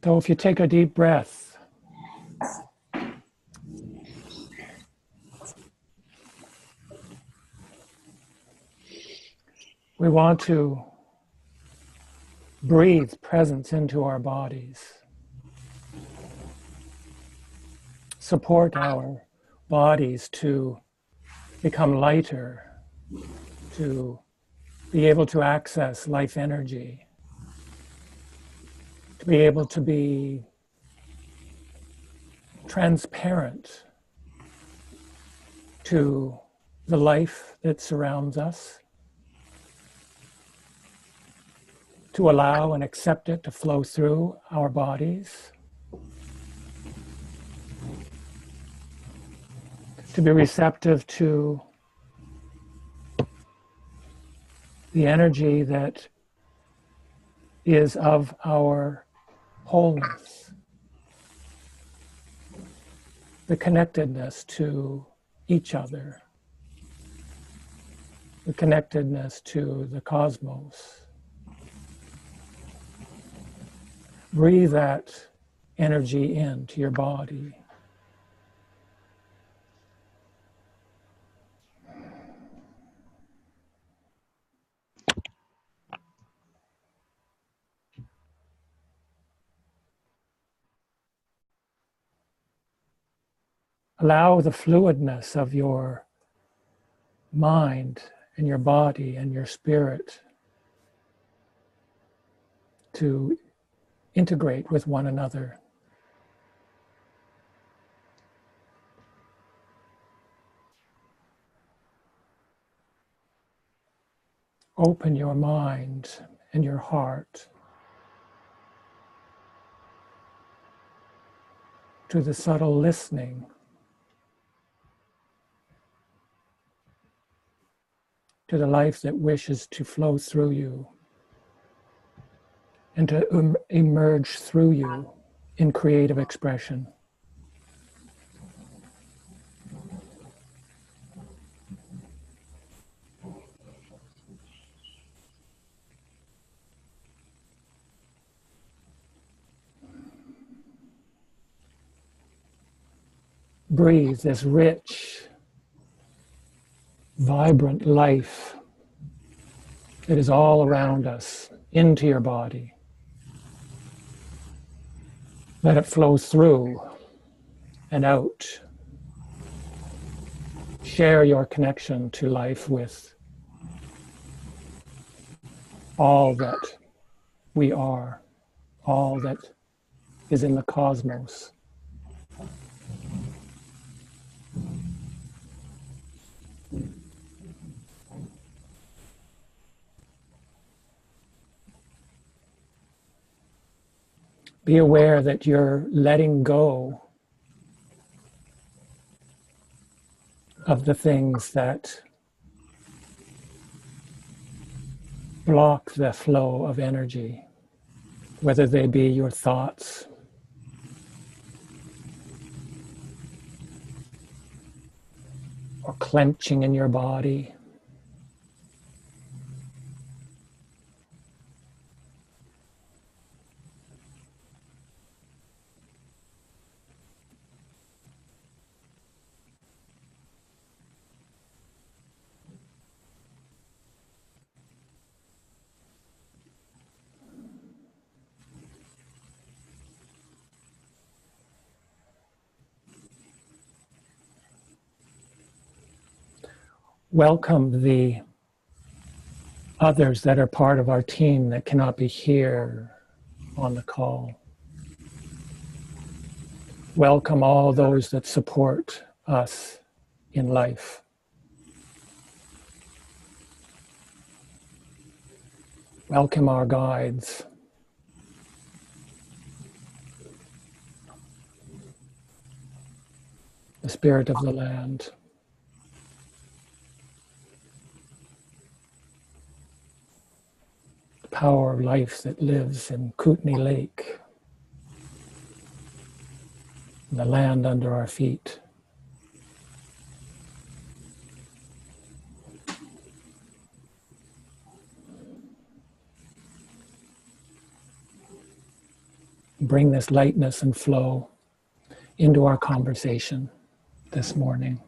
So if you take a deep breath, we want to breathe presence into our bodies, support our bodies to become lighter, to be able to access life energy, to be able to be transparent to the life that surrounds us, to allow and accept it to flow through our bodies, to be receptive to the energy that is of our wholeness, the connectedness to each other, the connectedness to the cosmos. Breathe that energy into your body. Allow the fluidness of your mind and your body and your spirit to integrate with one another. Open your mind and your heart to the subtle listening, to the life that wishes to flow through you and to emerge through you in creative expression. Breathe this rich, vibrant life that is all around us into your body. Let it flow through and out. Share your connection to life with all that we are, all that is in the cosmos. Be aware that you're letting go of the things that block the flow of energy, whether they be your thoughts, or clenching in your body, welcome the others that are part of our team that cannot be here on the call. Welcome all those that support us in life. Welcome our guides. The spirit of the land. The power of life that lives in Kootenay Lake. The land under our feet. bring this lightness and flow into our conversation this morning.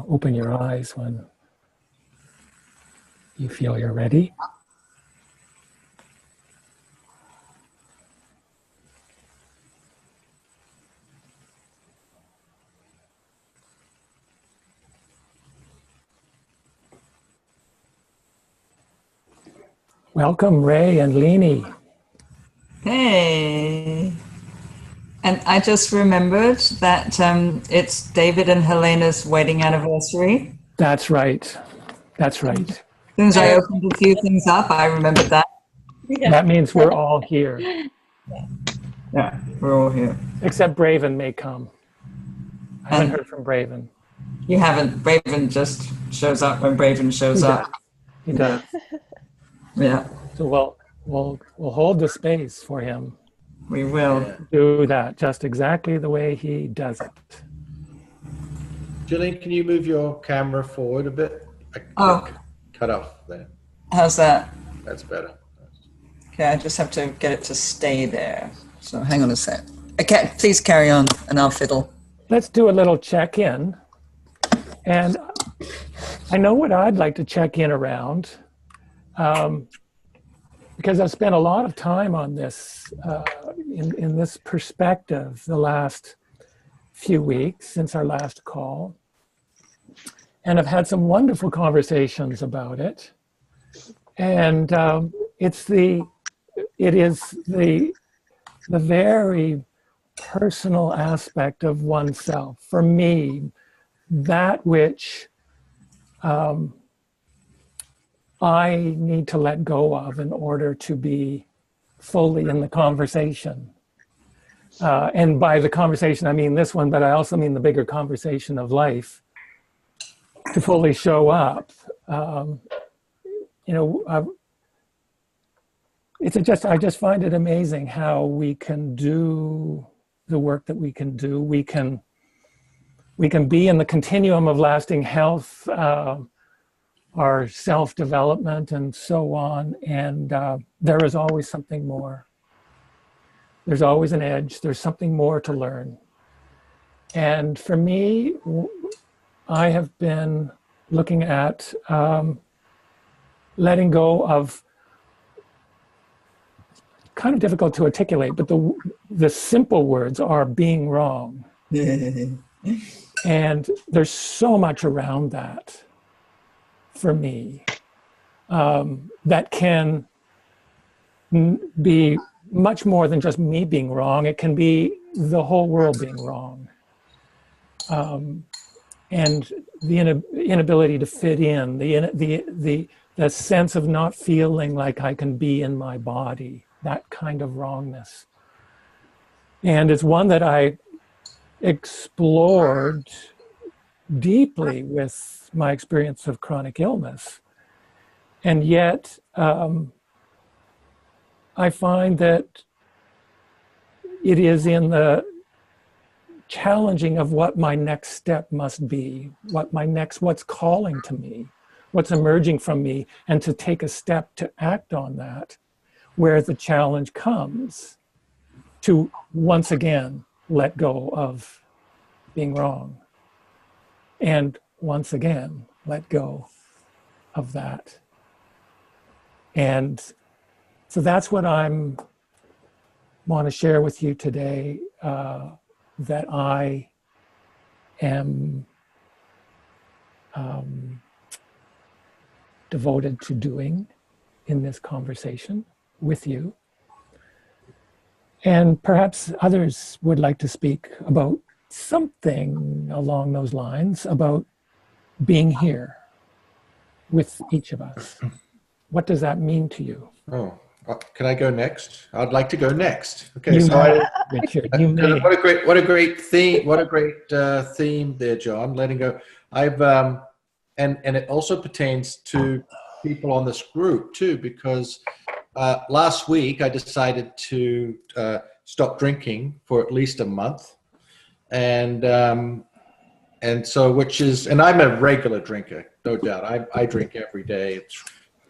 Open your eyes when you feel you're ready. Welcome, Ray and Leni. Hey. And I just remembered that it's David and Helena's wedding anniversary. That's right. That's right. As soon as I opened a few things up, I remembered that. Yeah. That means we're all here. Yeah, we're all here. Except Braven may come. I haven't heard from Braven. You haven't. Braven just shows up when Braven shows up. He does. Yeah. So we'll hold the space for him. We will do that just exactly the way he does it. Gillian, can you move your camera forward a bit? Cut off there. How's that? That's better. Okay, I just have to get it to stay there. So hang on a sec. Okay, please carry on and I'll fiddle. Let's do a little check-in. And I know what I'd like to check in around. Because I've spent a lot of time on this, in this perspective, the last few weeks since our last call. And I've had some wonderful conversations about it. And it is the very personal aspect of oneself. For me, that which I need to let go of in order to be fully in the conversation. And by the conversation, I mean this one, but I also mean the bigger conversation of life, to fully show up. I just find it amazing how we can do the work that we can do. We can be in the continuum of lasting health, our self-development and so on. And there is always something more. There's always an edge. There's something more to learn. And for me, I have been looking at letting go of, kind of difficult to articulate, but the simple words are being wrong. And there's so much around that for me, that can be much more than just me being wrong. It can be the whole world being wrong. And the inability to fit in, the sense of not feeling like I can be in my body, that kind of wrongness. And it's one that I explored deeply with my experience of chronic illness. And yet, I find that it is in the challenging of what my next step must be, what's calling to me, what's emerging from me, and to take a step to act on that, where the challenge comes to once again let go of being wrong. And once again, let go of that. And so that's what I want to share with you today, that I am devoted to doing in this conversation with you. And perhaps others would like to speak about something along those lines, about being here with each of us. What does that mean to you? Oh, can I go next? I'd like to go next. Okay, you so may, Richard, you may. What a great theme! What a great theme there, John. Letting go. And it also pertains to people on this group too, because last week I decided to stop drinking for at least a month, and and so, which is, and I'm a regular drinker, no doubt. I drink every day,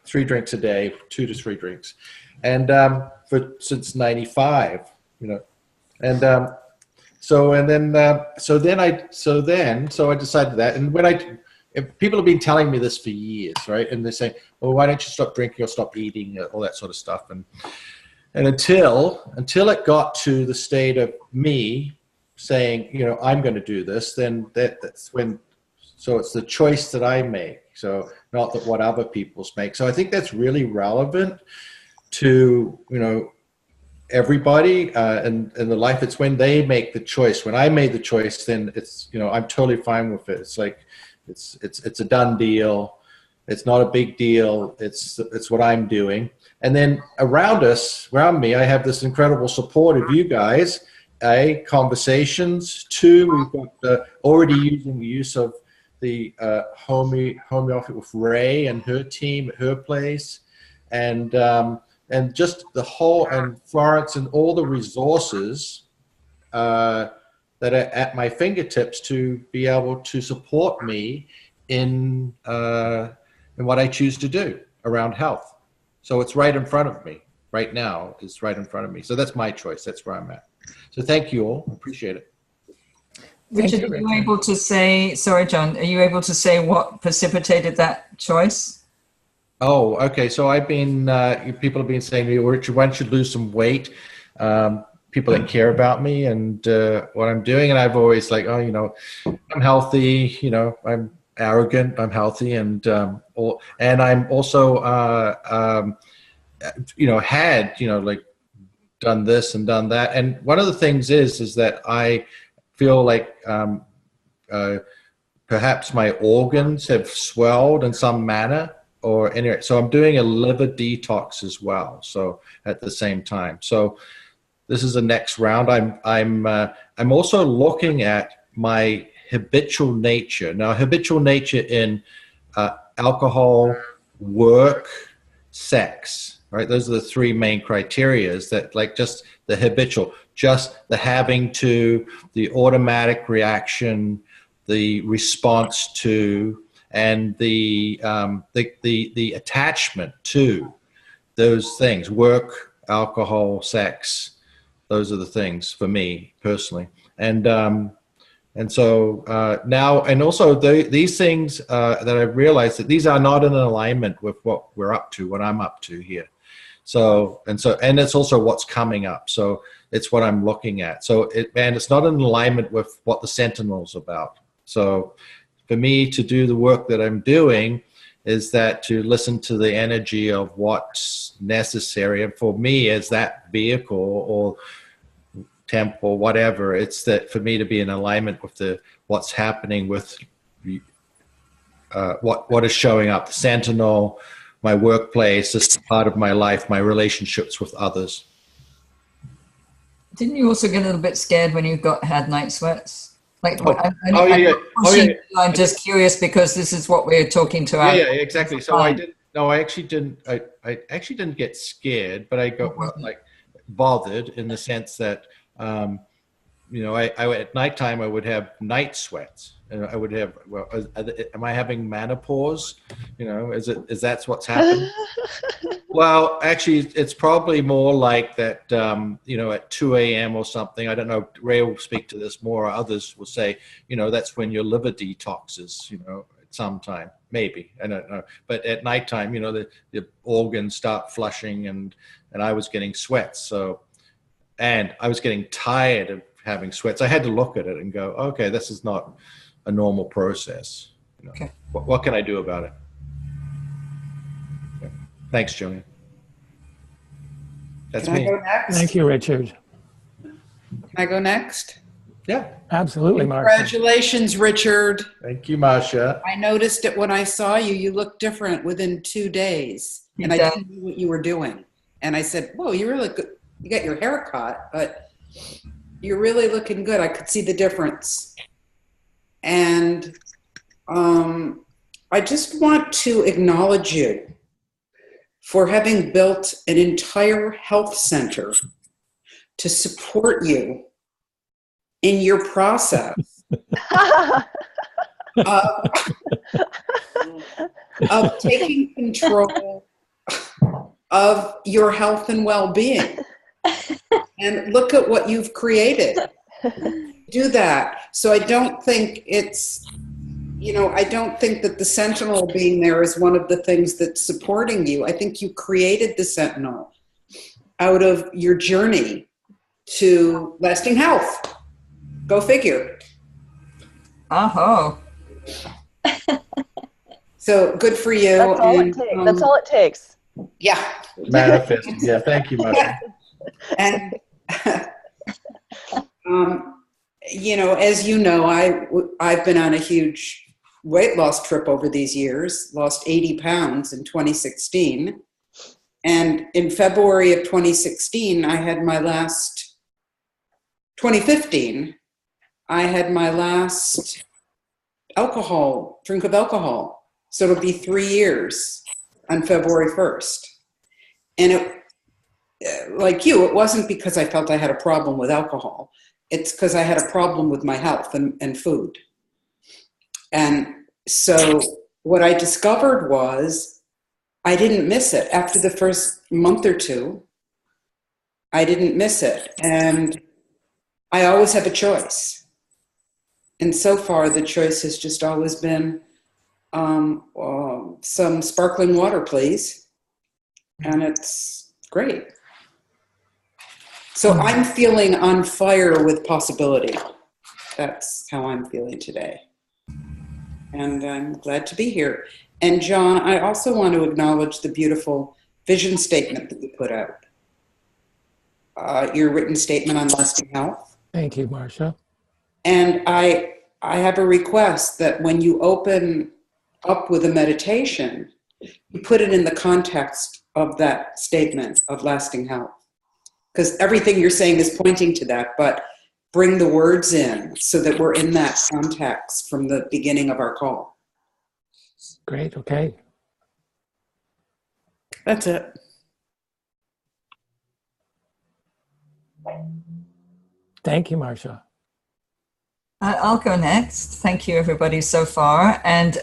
3 drinks a day, 2 to 3 drinks, and since '95, you know, and so I decided that, and if people have been telling me this for years, right, and they're saying, well, why don't you stop drinking or stop eating, all that sort of stuff, and until it got to the state of me saying, you know, I'm going to do this, then that's when, so it's the choice that I make. So not that what other people's make. So I think that's really relevant to, you know, everybody in the life. It's when they make the choice. When I made the choice, then it's, you know, I'm totally fine with it. It's like, it's a done deal. It's not a big deal. It's what I'm doing. And then around me, I have this incredible support of you guys. Conversations. 2, we've got already using the use of the homeopathy with Ray and her team at her place, and just the whole, and Florence, and all the resources that are at my fingertips to be able to support me in what I choose to do around health. So it's right in front of me right now. It's right in front of me. So that's my choice. That's where I'm at. So thank you all. Appreciate it. Richard, are you able to say, sorry, John, are you able to say what precipitated that choice? Oh, okay. So I've been, people have been saying to me, Richard, why don't you lose some weight? People that care about me and what I'm doing. And I've always like, oh, you know, I'm healthy, you know, I'm arrogant, I'm healthy. And I'm also, you know, had, you know, like, done this and done that. And one of the things is that I feel like perhaps my organs have swelled in some manner, or anyway, so I'm doing a liver detox as well. So at the same time, so this is the next round. I'm also looking at my habitual nature. Now, habitual nature in alcohol, work, sex. Right, those are the 3 main criterias that, like, just the habitual, just the having to, the automatic reaction, the response to, and the attachment to those things. Work, alcohol, sex. Those are the things for me personally, and so now, and also these things that I've realized that these are not in alignment with what we're up to, what I'm up to here. So it's also what's coming up. So it's what I'm looking at. So it's not in alignment with what the Sentinel's about. So for me to do the work that I'm doing is that to listen to the energy of what's necessary. And for me, as that vehicle or temple, whatever, it's that for me to be in alignment with what's happening with what is showing up, the Sentinel, my workplace, this part of my life, my relationships with others. Didn't you also get a little bit scared when you had night sweats? Like, I'm just curious because this is what we're talking to. Yeah, exactly. So I actually didn't get scared, but I got like bothered in the sense that, you know, I at nighttime I would have night sweats. And I would have, well, am I having menopause? You know, is that what's happened? Well, actually, it's probably more like that, you know, at 2 a.m. or something. I don't know. Ray will speak to this more. Others will say, you know, that's when your liver detoxes, you know, at some time. Maybe. I don't know. But at nighttime, you know, the organs start flushing and I was getting sweats. So, and I was getting tired of having sweats. I had to look at it and go, okay, this is not a normal process. You know, okay. What can I do about it? Okay. Thanks, Jillian. That's me. Can I go next? Thank you, Richard. Can I go next? Yeah. Absolutely, Marsha. Congratulations, Richard. Thank you, Marsha. I noticed it when I saw you. You looked different within 2 days. And I didn't know what you were doing. And I said, whoa, you really good. You got your hair cut, but you're really looking good. I could see the difference. And I just want to acknowledge you for having built an entire health center to support you in your process. of taking control of your health and well-being. And look at what you've created. Do that. So I don't think it's, I don't think that the Sentinel being there is one of the things that's supporting you. I think you created the Sentinel out of your journey to lasting health. Go figure. Oh. So good for you. That's all it takes. That's all it takes. Yeah. Manifesting. Yeah, thank you, Marsha. And, as you know, I've been on a huge weight loss trip over these years, lost 80 pounds in 2016. And in February of 2016, 2015, I had my last drink of alcohol. So it'll be 3 years on February 1st. And like you, it wasn't because I felt I had a problem with alcohol. It's because I had a problem with my health and food. And so what I discovered was I didn't miss it. After the first month or two, I didn't miss it. And I always have a choice. And so far, the choice has just always been some sparkling water, please. And it's great. So I'm feeling on fire with possibility. That's how I'm feeling today. And I'm glad to be here. And John, I also want to acknowledge the beautiful vision statement that you put out. Your written statement on lasting health. Thank you, Marsha. And I have a request that when you open up with a meditation, you put it in the context of that statement of lasting health. Because everything you're saying is pointing to that, but bring the words in so that we're in that context from the beginning of our call. Great, okay. That's it. Thank you, Marsha. I'll go next. Thank you, everybody, so far. And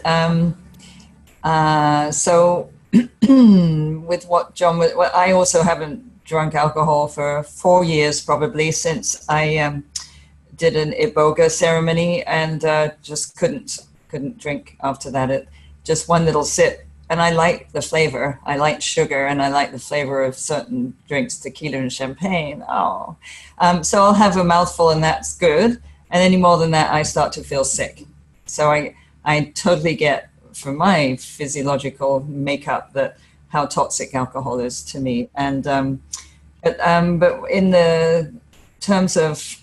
so with what John, I also haven't drunk alcohol for 4 years, probably, since I did an Iboga ceremony, and just couldn't drink after that. Just one little sip. And I like the flavor. I like sugar, and I like the flavor of certain drinks, tequila and champagne. So I'll have a mouthful, and that's good. And any more than that, I start to feel sick. So I totally get, from my physiological makeup, that how toxic alcohol is to me. And but in the terms of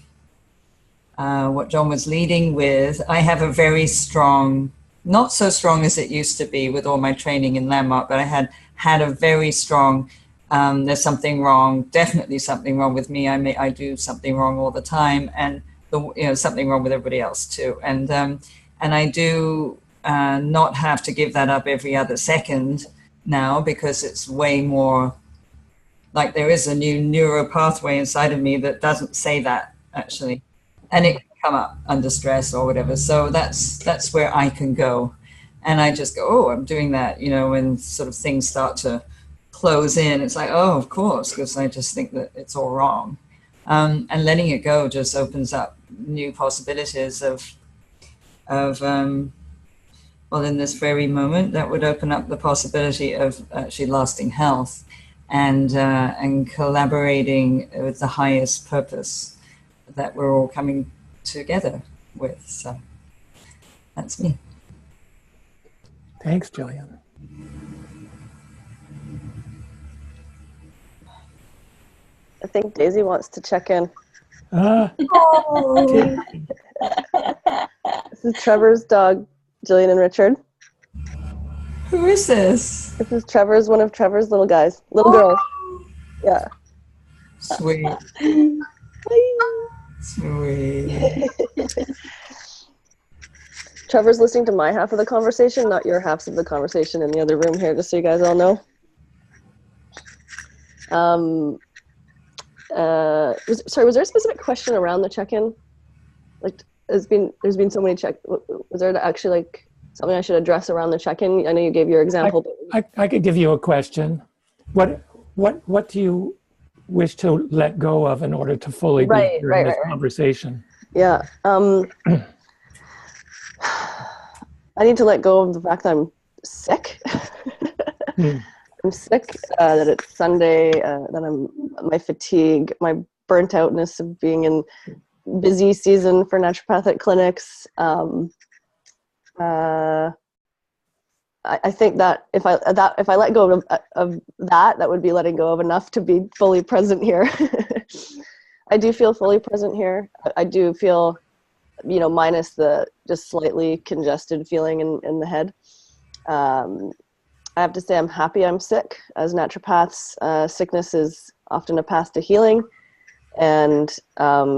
what John was leading with, I have a very strong, not so strong as it used to be with all my training in Landmark, but I had a very strong, there's something wrong, definitely something wrong with me. I do something wrong all the time, and something wrong with everybody else too. And I do not have to give that up every other second now, because it's way more like there is a new neuro pathway inside of me that doesn't say that, actually. And it can come up under stress or whatever. So that's where I can go. And I just go, oh, I'm doing that, when sort of things start to close in. It's like, oh, of course, because I just think that it's all wrong. And letting it go just opens up new possibilities of in this very moment, that would open up the possibility of actually lasting health and collaborating with the highest purpose that we're all coming together with. So that's me. Thanks, Jillian. I think Daisy wants to check in. This is Trevor's dog, Jillian and Richard. Who is this? This is Trevor's, one of Trevor's little girls. Yeah. Sweet. Sweet. Trevor's listening to my half of the conversation, not your halves of the conversation in the other room here, just so you guys all know. Was there a specific question around the check-in? Like, there's been so many was there actually like something I should address around the check-in? I know you gave your example, but I could give you a question. What do you wish to let go of in order to fully be here in this conversation? Yeah. I need to let go of the fact that I'm sick. I'm sick, that it's Sunday, that my fatigue, my burnt outness of being in busy season for naturopathic clinics. I think that if I let go of that would be letting go of enough to be fully present here. I do feel fully present here. I do feel, minus the just slightly congested feeling in the head. I have to say I'm happy I'm sick. As naturopaths, sickness is often a path to healing. And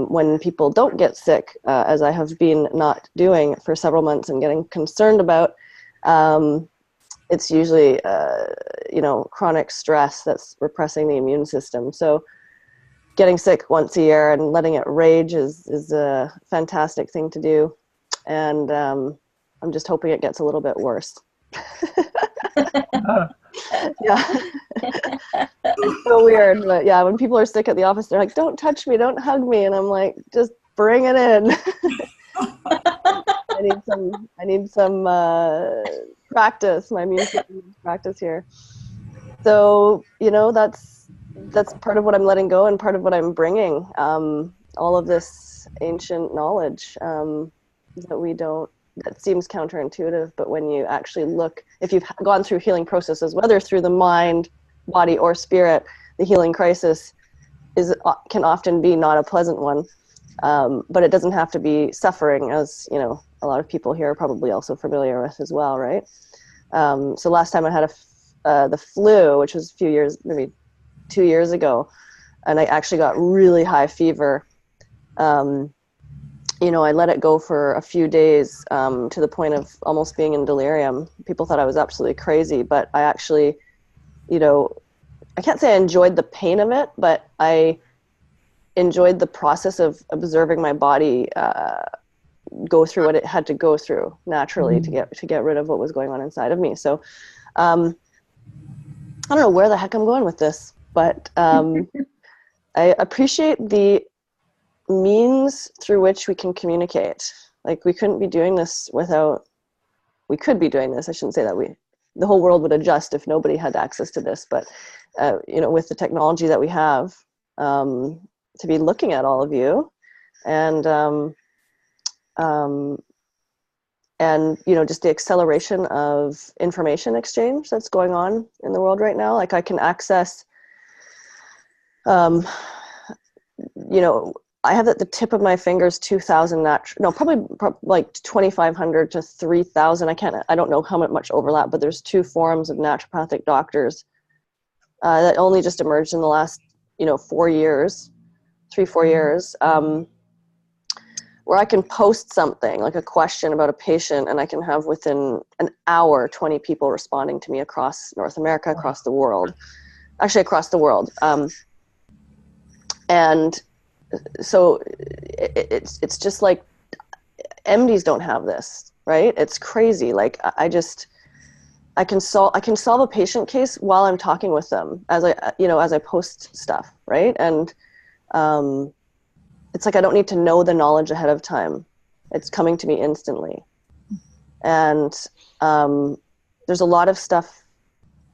when people don't get sick, as I have been not doing for several months and getting concerned about, it's usually, chronic stress that's repressing the immune system. So getting sick once a year and letting it rage is a fantastic thing to do. And I'm just hoping it gets a little bit worse. Yeah. It's so weird, but yeah, when people are sick at the office, they're like, don't touch me, don't hug me. And I'm like, just bring it in. I need some practice. My immune system needs practice here. So, that's part of what I'm letting go and part of what I'm bringing. All of this ancient knowledge that seems counterintuitive, but when you actually look, if you've gone through healing processes, whether through the mind, body, or spirit, the healing crisis can often be not a pleasant one, but it doesn't have to be suffering, as a lot of people here are probably also familiar with as well, right? So last time I had the flu, which was a few years, maybe 2 years ago, and I actually got really high fever. I let it go for a few days, to the point of almost being in delirium. People thought I was absolutely crazy, but I actually, I can't say I enjoyed the pain of it, but I enjoyed the process of observing my body go through what it had to go through naturally to get rid of what was going on inside of me. So I don't know where the heck I'm going with this, but I appreciate the means through which we can communicate. Like, we couldn't be doing this we could be doing this. I shouldn't say that the whole world would adjust if nobody had access to this, but with the technology that we have, to be looking at all of you and just the acceleration of information exchange that's going on in the world right now. Like, I can access, I have at the tip of my fingers 2,000 probably like 2,500 to 3,000. I don't know how much overlap, but there's 2 forums of naturopathic doctors that only just emerged in the last 4 years, 3-4 years, where I can post something like a question about a patient, and I can have within an hour 20 people responding to me across North America, across the world, and so it's just like MDs don't have this, right? It's crazy. Like, I can solve a patient case while I'm talking with them as I post stuff, right? And it's like I don't need to know the knowledge ahead of time. It's coming to me instantly. And there's a lot of stuff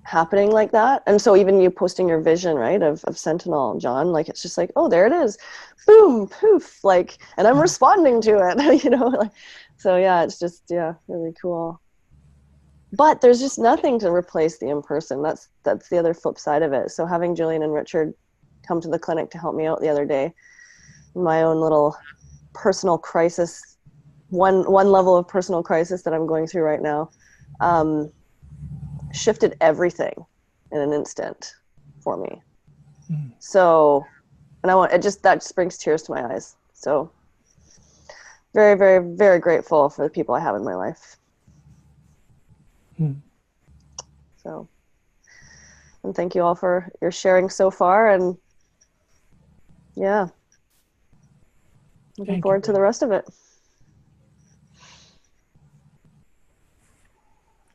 happening like that. And so even you posting your vision, right, of Sentinel, John, like, it's just like, oh, there it is, boom, poof, like, and I'm responding to it, so yeah, it's just, really cool. But there's just nothing to replace the in-person. That's the other flip side of it. So having Julian and Richard come to the clinic to help me out the other day, my own little personal crisis, one level of personal crisis that I'm going through right now, shifted everything in an instant for me. So, and that just brings tears to my eyes. So very, very, very grateful for the people I have in my life. So, and thank you all for your sharing so far, and looking forward to the rest of it.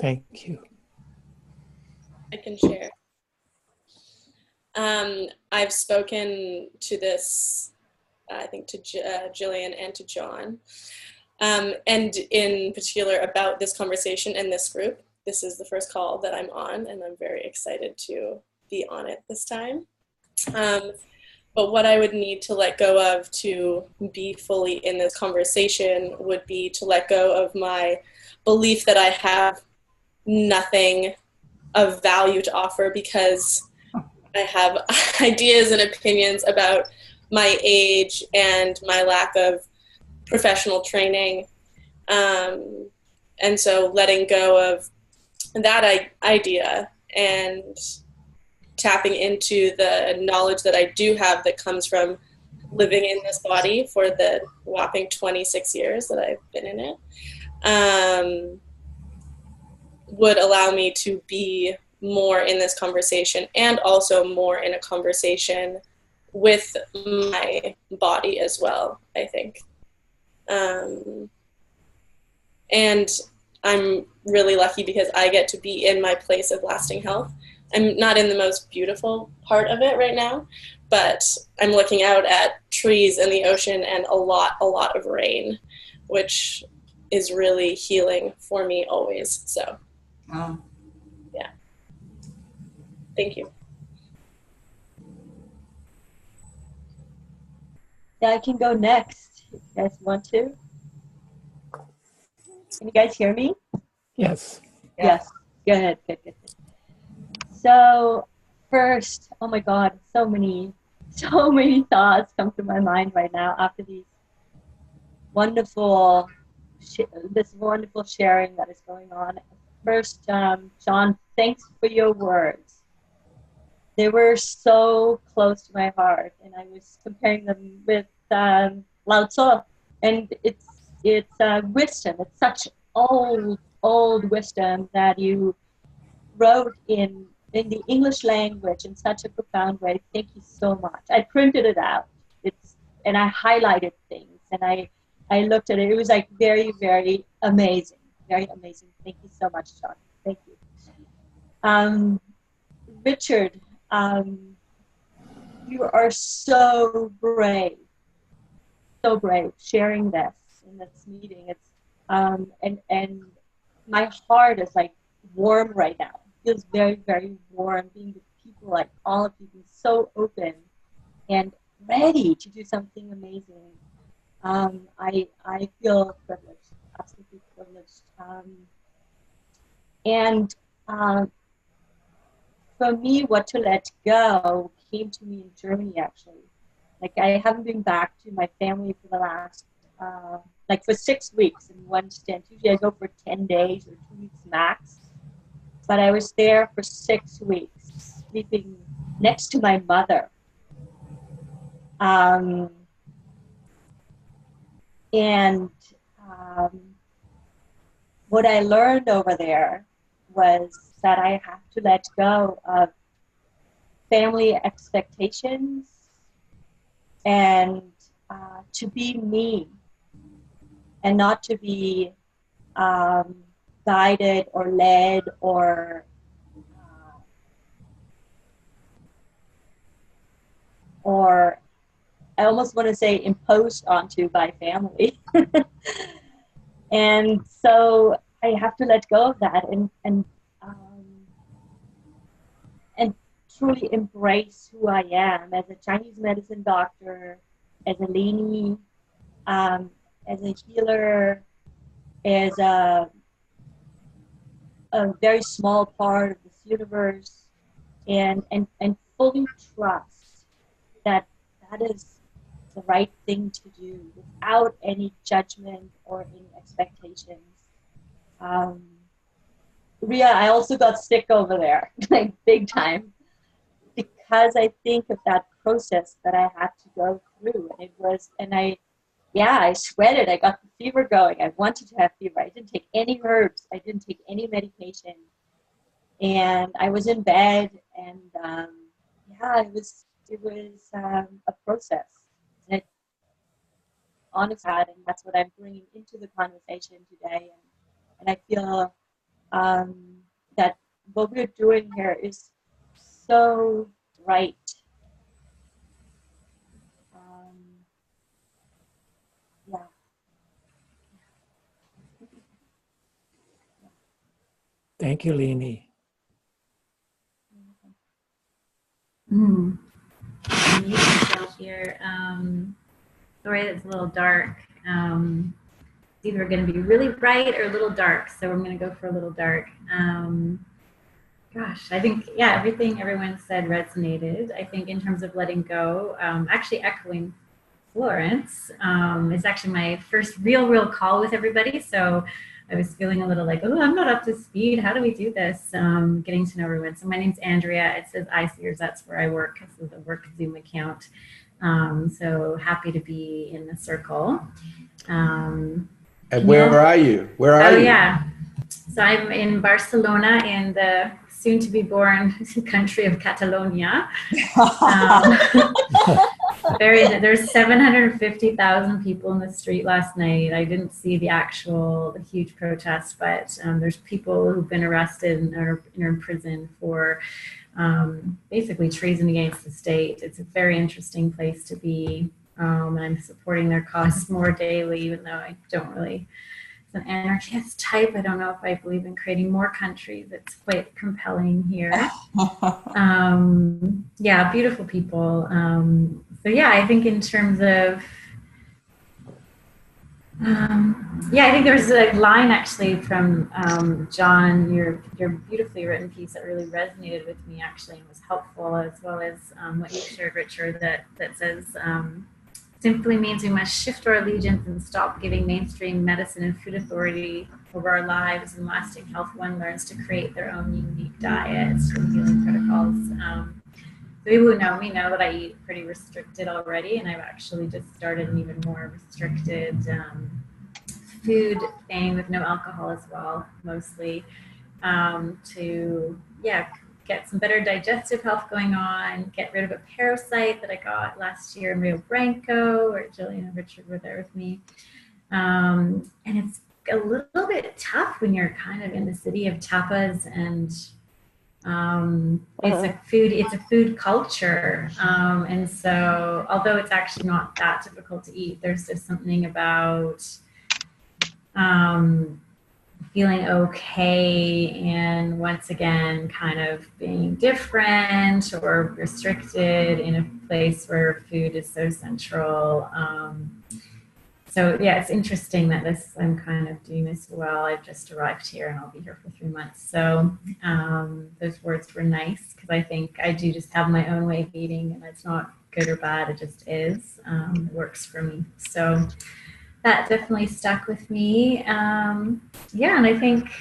Thank you. I can share. I've spoken to this, I think, to Jillian and to John, and in particular about this conversation in this group. This is the first call that I'm on, and I'm very excited to be on it this time. But what I would need to let go of to be fully in this conversation would be to let go of my belief that I have nothing of value to offer because I have ideas and opinions about my age and my lack of professional training. And so letting go of that idea and tapping into the knowledge that I do have that comes from living in this body for the whopping 26 years that I've been in it, would allow me to be more in this conversation and also more in a conversation with my body as well, I think. And I'm really lucky because I get to be in my place of lasting health. I'm not in the most beautiful part of it right now, but I'm looking out at trees and the ocean and a lot of rain, which is really healing for me always. So, yeah. Thank you. Yeah, I can go next if you guys want to. Can you guys hear me? Yes. Yeah. Yes. Go ahead. Good. So first, oh my God, so many thoughts come to my mind right now after these wonderful sharing that is going on. First, John, thanks for your words. They were so close to my heart, and I was comparing them with Lao Tzu, and it's wisdom. It's such old wisdom that you wrote in the English language in such a profound way. Thank you so much. I printed it out. And I highlighted things, and I looked at it. It was like very, very amazing. Very amazing. Thank you so much, John. Thank you. Richard, you are so brave sharing this in this meeting. It's and my heart is like warm right now. It feels very, very warm being with people like all of you, being so open and ready to do something amazing. I feel privileged, absolutely privileged. For me, what to let go came to me in Germany, actually. Like, I haven't been back to my family for the last, for 6 weeks in one stint. Usually I go for 10 days or 2 weeks max. But I was there for 6 weeks, sleeping next to my mother. What I learned over there was that I have to let go of family expectations and to be me and not to be guided or led or I almost want to say imposed onto by family. And so I have to let go of that and truly embrace who I am as a Chinese medicine doctor, as a Leni, as a healer, as a very small part of this universe, and fully trust that is the right thing to do without any judgment or any expectations. Ria, I also got sick over there, like big time, because I think of that process that I had to go through. And I sweated. I got the fever going. I wanted to have fever. I didn't take any herbs. I didn't take any medication. And I was in bed, and it was a process. And honestly, and that's what I'm bringing into the conversation today. And I feel that what we're doing here is so right. Yeah. Thank you, Leni. I'm muting myself here. Sorry, that's a little dark. It's either going to be really bright or a little dark, so I'm going to go for a little dark. Gosh, I think, yeah, everything everyone said resonated. I think in terms of letting go, actually echoing Florence, it's actually my first real call with everybody, so I was feeling a little like, oh, I'm not up to speed. How do we do this? Getting to know everyone. So my name's Andrea. It says iSeers. That's where I work. This is a work Zoom account. So happy to be in the circle. And where are you? Where are you? Oh, yeah. So I'm in Barcelona in the soon-to-be-born country of Catalonia. There's 750,000 people in the street last night. I didn't see the huge protest, but there's people who've been arrested and are in prison for basically treason against the state. It's a very interesting place to be. And I'm supporting their cause more daily, even though I don't really, as an anarchist type, I don't know if I believe in creating more countries. It's quite compelling here. Yeah, beautiful people. So yeah, I think in terms of, yeah, I think there's a line actually from John, your beautifully written piece that really resonated with me actually and was helpful, as well as what you shared, Richard, that says, simply means we must shift our allegiance and stop giving mainstream medicine and food authority over our lives, and lasting health one learns to create their own unique diets and healing protocols. So people who know me know that I eat pretty restricted already, and I've actually just started an even more restricted food thing with no alcohol as well, mostly, to, yeah, get some better digestive health going on, get rid of a parasite that I got last year in Rio Branco, where Jillian and Richard were there with me. And it's a little bit tough when you're kind of in the city of tapas, and it's a food culture. And so although it's actually not that difficult to eat, there's just something about feeling okay, and once again kind of being different or restricted in a place where food is so central. So yeah, it's interesting that I'm kind of doing this while I've just arrived here, and I'll be here for 3 months. So those words were nice, because I think I do just have my own way of eating, and it's not good or bad, it just is. It works for me. So that definitely stuck with me. Yeah, and I think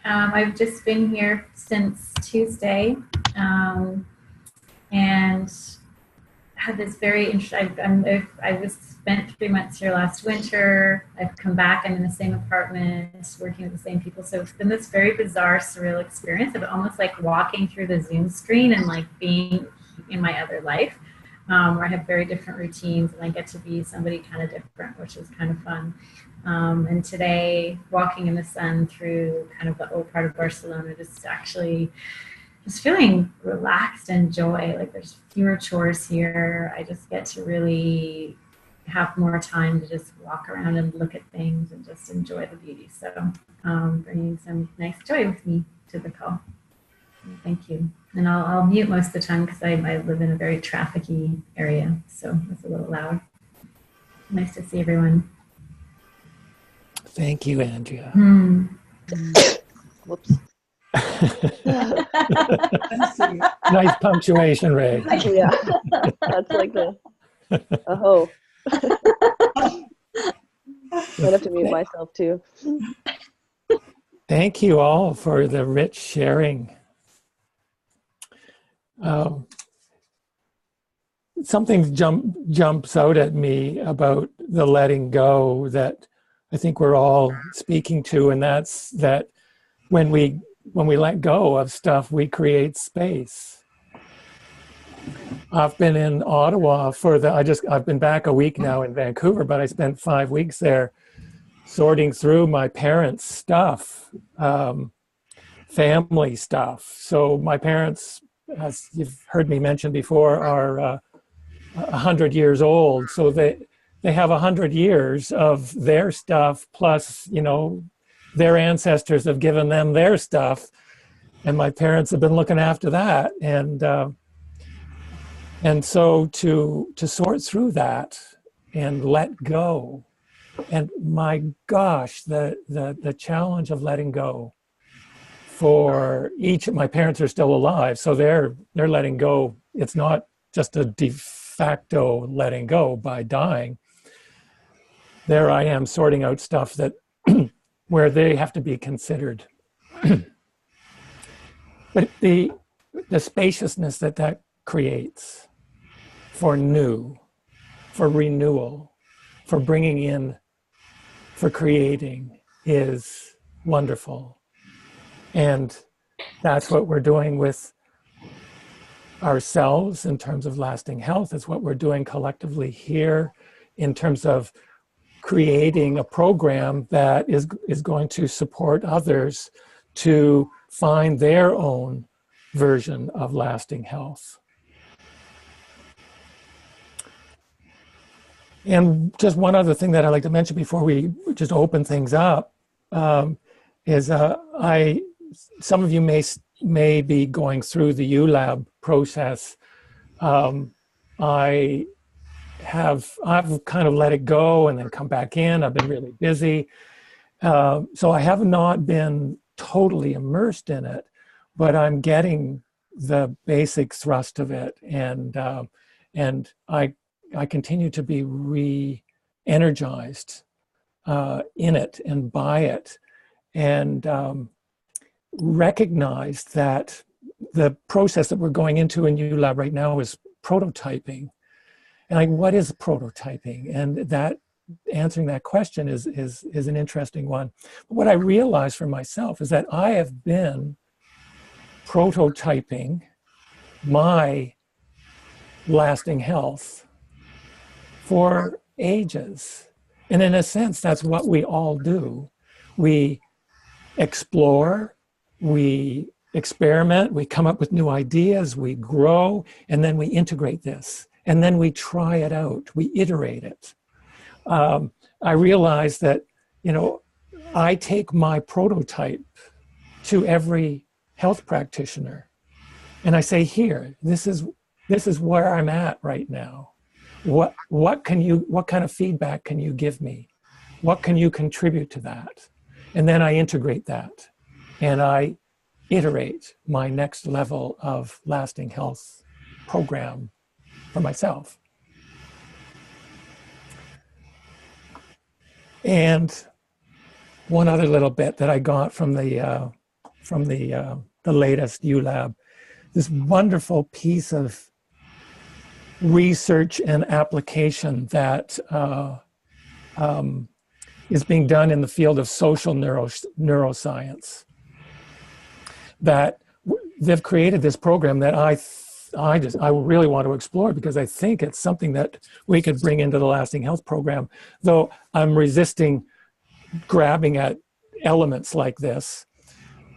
I've just been here since Tuesday, and had this very interesting, I was spent 3 months here last winter. I've come back, I'm in the same apartment, working with the same people. So it's been this very bizarre, surreal experience of almost like walking through the Zoom screen and like being in my other life. Where I have very different routines, and I get to be somebody kind of different, which is kind of fun. And today, walking in the sun through kind of the old part of Barcelona, just feeling relaxed and joy. Like there's fewer chores here. I just get to really have more time to just walk around and look at things and just enjoy the beauty. So bringing some nice joy with me to the call. Thank you. And I'll mute most of the time because I live in a very trafficy area, so it's a little loud. Nice to see everyone. Thank you, Andrea. Whoops. Nice punctuation, Ray. Yeah, that's like the oh. Might have to mute myself too. Thank you all for the rich sharing. Something jumps out at me about the letting go that I think we're all speaking to, and that's that when we let go of stuff, we create space. I've been in Ottawa I've been back a week now in Vancouver, but I spent 5 weeks there sorting through my parents' stuff. family stuff. So my parents, as you've heard me mention before, are 100 years old. So they have 100 years of their stuff, plus, you know, their ancestors have given them their stuff, and my parents have been looking after that. And so to sort through that and let go, and my gosh, the challenge of letting go for each. My parents are still alive, so they're letting go. It's not just a de facto letting go by dying. There I am sorting out stuff that where they have to be considered. But the spaciousness that creates for new, for renewal, for bringing in, for creating is wonderful. And that's what we're doing with ourselves in terms of lasting health. It's what we're doing collectively here in terms of creating a program that is going to support others to find their own version of lasting health. And just one other thing that I'd like to mention before we just open things up is some of you may be going through the ULAB process. I've kind of let it go and then come back in. I've been really busy. So I have not been totally immersed in it, but I'm getting the basic thrust of it. And I continue to be re-energized in it and by it, and recognize that the process that we're going into in ULAB right now is prototyping. And what is prototyping? And that answering that question is an interesting one. But what I realized for myself is that I have been prototyping my lasting health for ages. And in a sense, that's what we all do. We explore, we experiment, we come up with new ideas, we grow, and then we integrate this. And then we try it out, we iterate it. I realize that, you know, I take my prototype to every health practitioner and I say, here, this is where I'm at right now. What kind of feedback can you give me? What can you contribute to that? And then I integrate that and I iterate my next level of lasting health program for myself. And one other little bit that I got from the latest ULAB, this wonderful piece of research and application that is being done in the field of social neuroscience. That they've created this program that I really want to explore, because I think it's something that we could bring into the lasting health program, though I'm resisting grabbing at elements like this.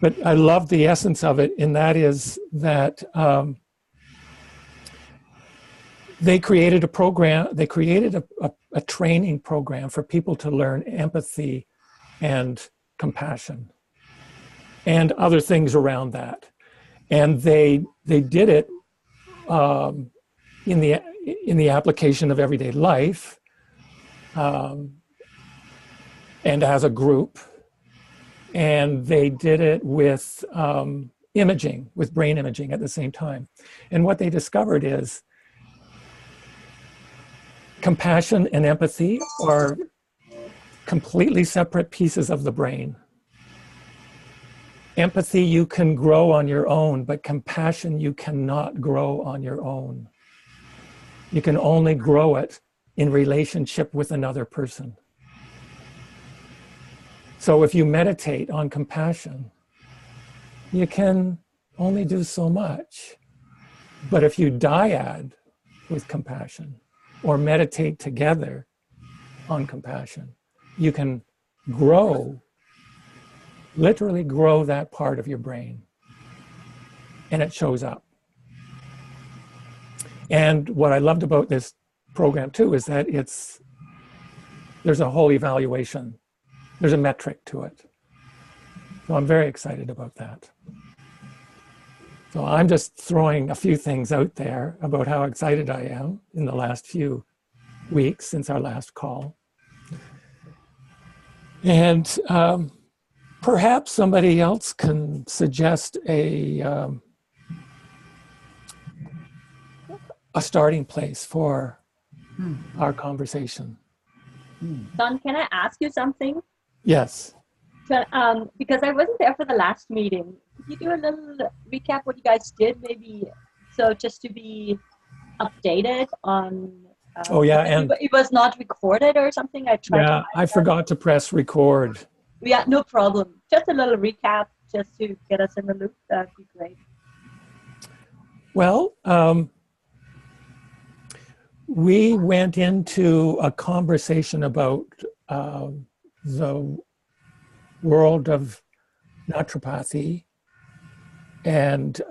But I love the essence of it, and that is that they created a program, they created a training program for people to learn empathy and compassion and other things around that. And they did it in the application of everyday life, and as a group, and they did it with imaging, with brain imaging at the same time. And what they discovered is compassion and empathy are completely separate pieces of the brain. Empathy you can grow on your own, but compassion you cannot grow on your own. You can only grow it in relationship with another person. So if you meditate on compassion, you can only do so much. But if you dyad with compassion or meditate together on compassion, you can grow literally grow that part of your brain, and it shows up. And what I loved about this program too is that there's a whole evaluation. There's a metric to it. So I'm very excited about that. So I'm just throwing a few things out there about how excited I am in the last few weeks since our last call. And perhaps somebody else can suggest a starting place for our conversation. Don, can I ask you something? Yes. So, because I wasn't there for the last meeting, could you do a little recap what you guys did, maybe? So just to be updated on. Oh yeah, and it was not recorded or something. I forgot to press record. Yeah, no problem. Just a little recap, just to get us in the loop. That'd be great. Well, we went into a conversation about the world of naturopathy, and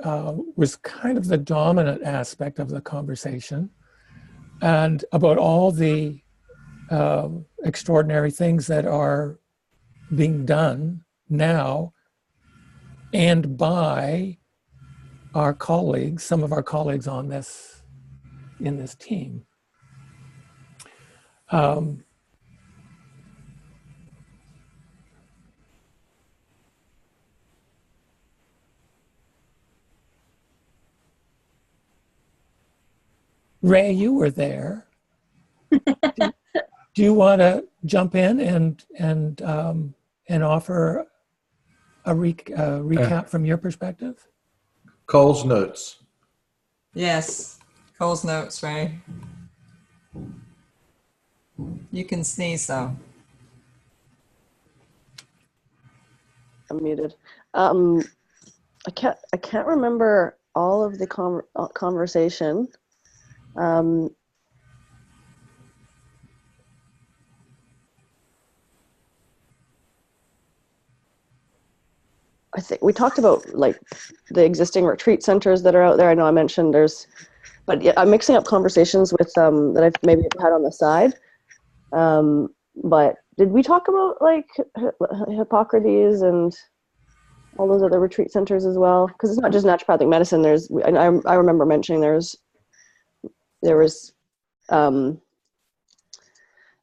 was kind of the dominant aspect of the conversation, and about all the extraordinary things that are being done now and by our colleagues, some of our colleagues on this, in this team. Ray, you were there. Do you want to jump in and offer a recap from your perspective? Cole's notes. Yes, Cole's notes, Ray. You can sneeze though. I'm muted. I can't remember all of the conversation. I think we talked about like the existing retreat centers that are out there. I know I mentioned but yeah, I'm mixing up conversations with that I've maybe had on the side. But did we talk about like Hippocrates and all those other retreat centers as well? Because it's not just naturopathic medicine. I remember mentioning there was I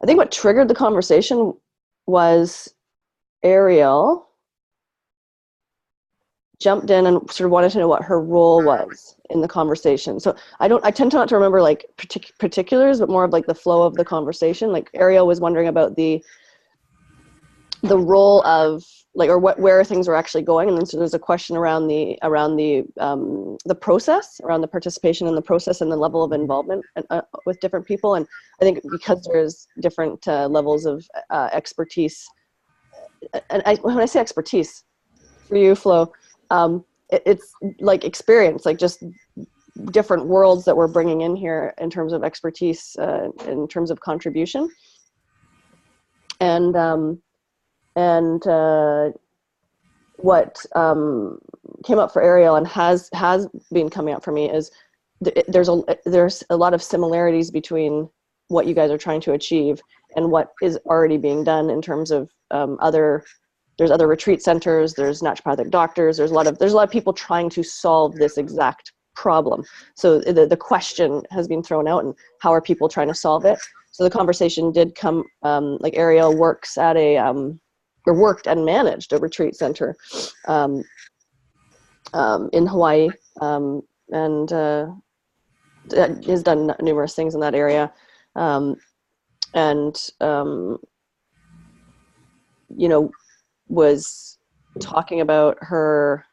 think what triggered the conversation was Ariel jumped in and sort of wanted to know what her role was in the conversation. So I tend to not to remember like particulars, but more of like the flow of the conversation. Like Ariel was wondering about the role of like, or where things were actually going. And then so there's a question around the process, around the participation in the process and the level of involvement with different people. And I think because there's different levels of expertise, and when I say expertise for you, Flo, it's like experience, like just different worlds that we're bringing in here in terms of expertise, in terms of contribution. And what came up for Ariel and has been coming up for me is there's a lot of similarities between what you guys are trying to achieve and what is already being done in terms of there's other retreat centers, there's naturopathic doctors, there's a lot of people trying to solve this exact problem. So the question has been thrown out, and how are people trying to solve it? So the conversation did come, like Ariel works at worked and managed a retreat center in Hawaii, and has done numerous things in that area. Was talking about her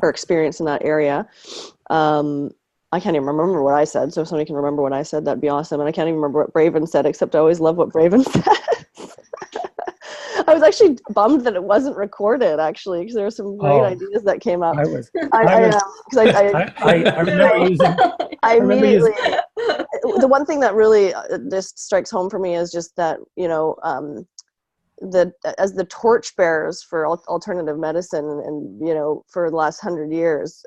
experience in that area. I can't even remember what I said, so if somebody can remember what I said, that'd be awesome. And I can't even remember what Braven said, except I always love what Braven says. I was actually bummed that it wasn't recorded, actually, because there were some great ideas that came up. I immediately, the one thing that really just strikes home for me is just that, as the torchbearers for alternative medicine, and you know, for the last 100 years,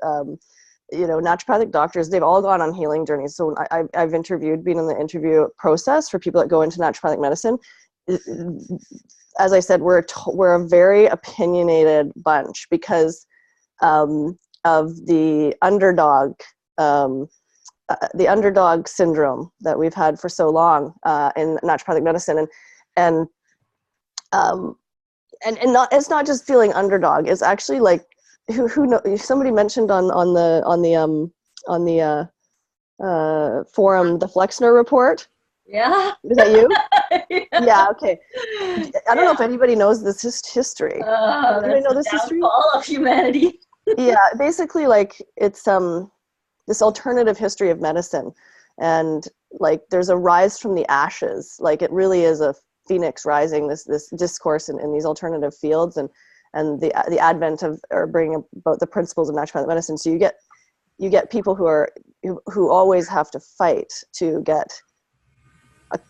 you know, naturopathic doctors, they've all gone on healing journeys. So I've interviewed, been in the interview process for people that go into naturopathic medicine. As I said, we're a very opinionated bunch because of the underdog syndrome that we've had for so long in naturopathic medicine, and not, it's not just feeling underdog. It's actually like, who know, somebody mentioned on the forum, the Flexner report. Yeah. Is that you? Yeah. Yeah. Okay. I don't know if anybody knows this history. Oh, Anybody that's know the this history? downfall of humanity. Yeah. Basically, like, it's this alternative history of medicine, and like there's a rise from the ashes. Like, it really is a phoenix rising. This discourse in these alternative fields, and the advent of, or bringing about the principles of naturopathic medicine. So you get people who always have to fight to get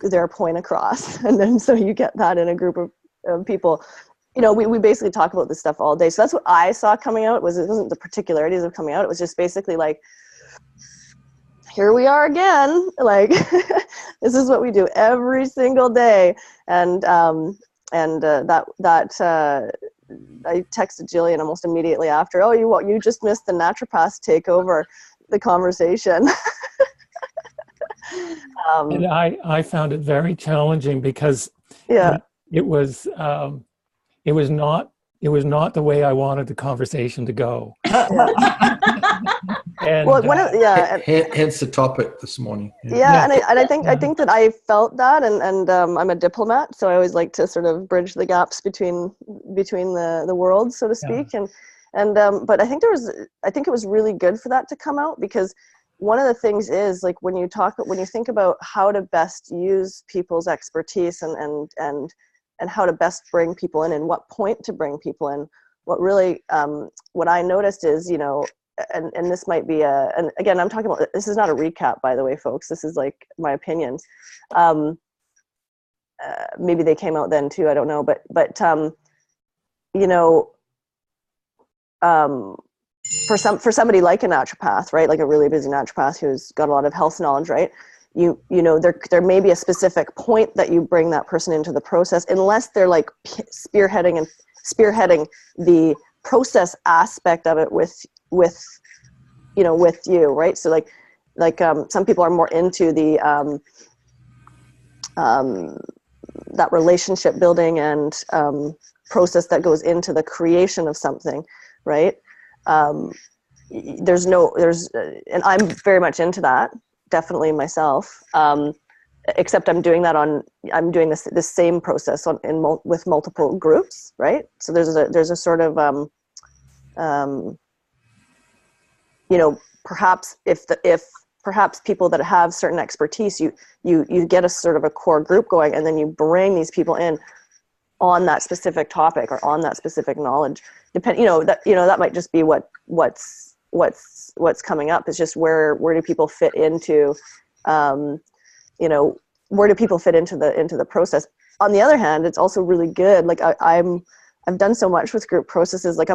their point across, and then so you get that in a group of people. You know, we basically talk about this stuff all day. So that's what I saw coming out. It wasn't the particularities of coming out. It was just basically like, here we are again. Like, this is what we do every single day. And that I texted Jillian almost immediately after. Oh, you just missed the naturopaths take over the conversation. And I found it very challenging because it was not the way I wanted the conversation to go. And well, hence the topic this morning. Yeah, and I think that I felt that, and I'm a diplomat, so I always like to sort of bridge the gaps between the worlds, so to speak. And but I think it was really good for that to come out, because one of the things is, like, when you think about how to best use people's expertise and how to best bring people in, and what point to bring people in, what really what I noticed is, you know, and this might be and again, I'm talking about, this is not a recap, by the way, folks, this is like my opinions. Maybe they came out then too, I don't know, but you know, for somebody like a naturopath, right, like a really busy naturopath who's got a lot of health knowledge, right, you know, there may be a specific point that you bring that person into the process, unless they're like spearheading the process aspect of it with you, right? So like some people are more into the that relationship building and process that goes into the creation of something, right? And I'm very much into that, definitely myself. Except I'm doing this same process with multiple groups, right? So there's a sort of you know, perhaps perhaps people that have certain expertise, you get a sort of a core group going, and then you bring these people in on that specific topic or on that specific knowledge. That might just be what's coming up. It's just where do people fit into, you know, where do people fit into the process? On the other hand, it's also really good. Like I've done so much with group processes. Like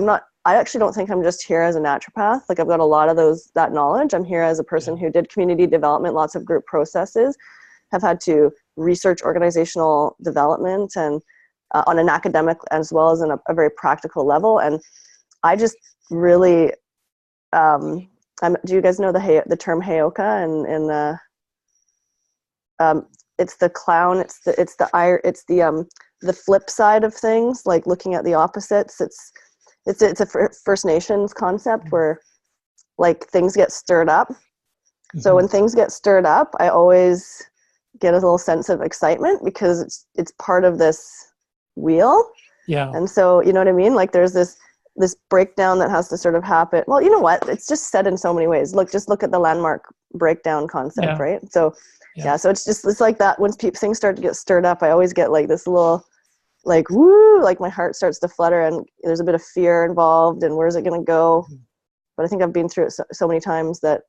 I actually don't think I'm just here as a naturopath. Like I've got a lot of that knowledge. I'm here as a person who did community development, lots of group processes, have had to research organizational development, and on an academic as well as on a very practical level. And I just really, do you guys know the term Heyoka? And it's the clown. It's the flip side of things, like looking at the opposites. It's a First Nations concept where, like, things get stirred up. Mm-hmm. So when things get stirred up, I always get a little sense of excitement, because it's part of this wheel. Yeah. And so, you know what I mean? Like there's this breakdown that has to sort of happen. Well, you know what? It's just said in so many ways. Just look at the landmark breakdown concept, right? So so it's like that. Once things start to get stirred up, I always get like this little, like, woo, like my heart starts to flutter, and there's a bit of fear involved, and where's it going to go? But I think I've been through it so many times that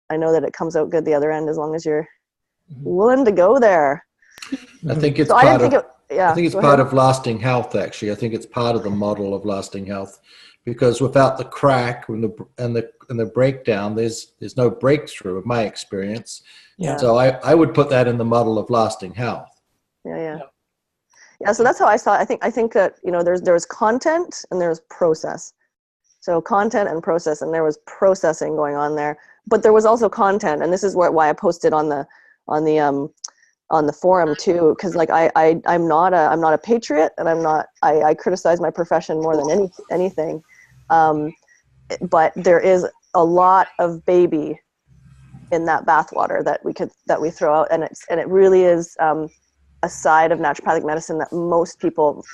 I know that it comes out good the other end, as long as you're willing to go there. I think it's Yeah. I think it's go part ahead. of lasting health, actually. I think it's part of the model of lasting health, because without the crack and the breakdown, there's no breakthrough, of my experience. Yeah. So I would put that in the model of lasting health. Yeah. Yeah, so that's how I saw it. I think that, you know, there's content and there's process. So content and process, and there was processing going on there, but there was also content, and this is why I posted on the forum too, because like I'm not a patriot, and I criticize my profession more than anything, but there is a lot of baby in that bathwater that we throw out, and it really is a side of naturopathic medicine that most people,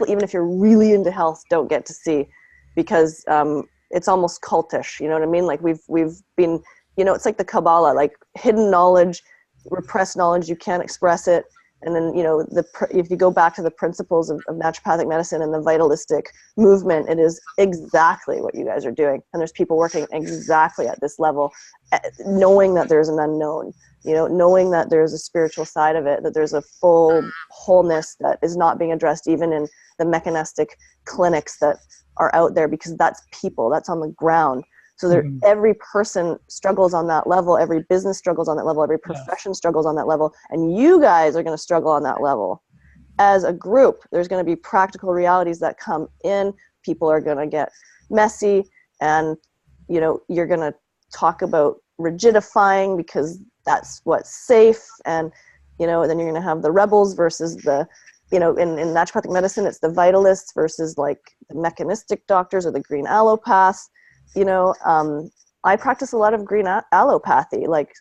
even if you're really into health, don't get to see, because it's almost cultish. You know what I mean? Like we've been, you know, it's like the Kabbalah, like hidden knowledge, repressed knowledge, you can't express it. And then, you know, if you go back to the principles of naturopathic medicine and the vitalistic movement, it is exactly what you guys are doing. And there's people working exactly at this level, knowing that there's an unknown, you know, knowing that there's a spiritual side of it, that there's a full wholeness that is not being addressed even in the mechanistic clinics that are out there, because that's people, that's on the ground. So there, every person struggles on that level, every business struggles on that level, every profession struggles on that level, and you guys are going to struggle on that level. As a group, there's going to be practical realities that come in. People are going to get messy, and, you know, you're going to talk about rigidifying because that's what's safe, and, you know, then you're going to have the rebels versus the, you know, in naturopathic medicine, it's the vitalists versus like the mechanistic doctors or the green allopaths. You know, I practice a lot of green allopathy, like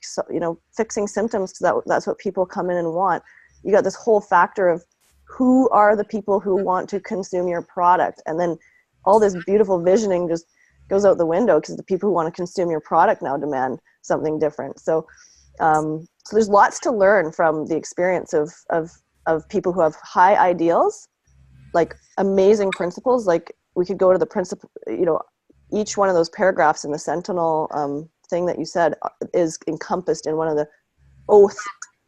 so, you know, fixing symptoms, because that's what people come in and want. You got this whole factor of who are the people who want to consume your product, and then all this beautiful visioning just goes out the window because the people who want to consume your product now demand something different. So, so there's lots to learn from the experience of people who have high ideals, like amazing principles. Like we could go to the principle, you know, each one of those paragraphs in the Sentinel thing that you said is encompassed in one of the oaths.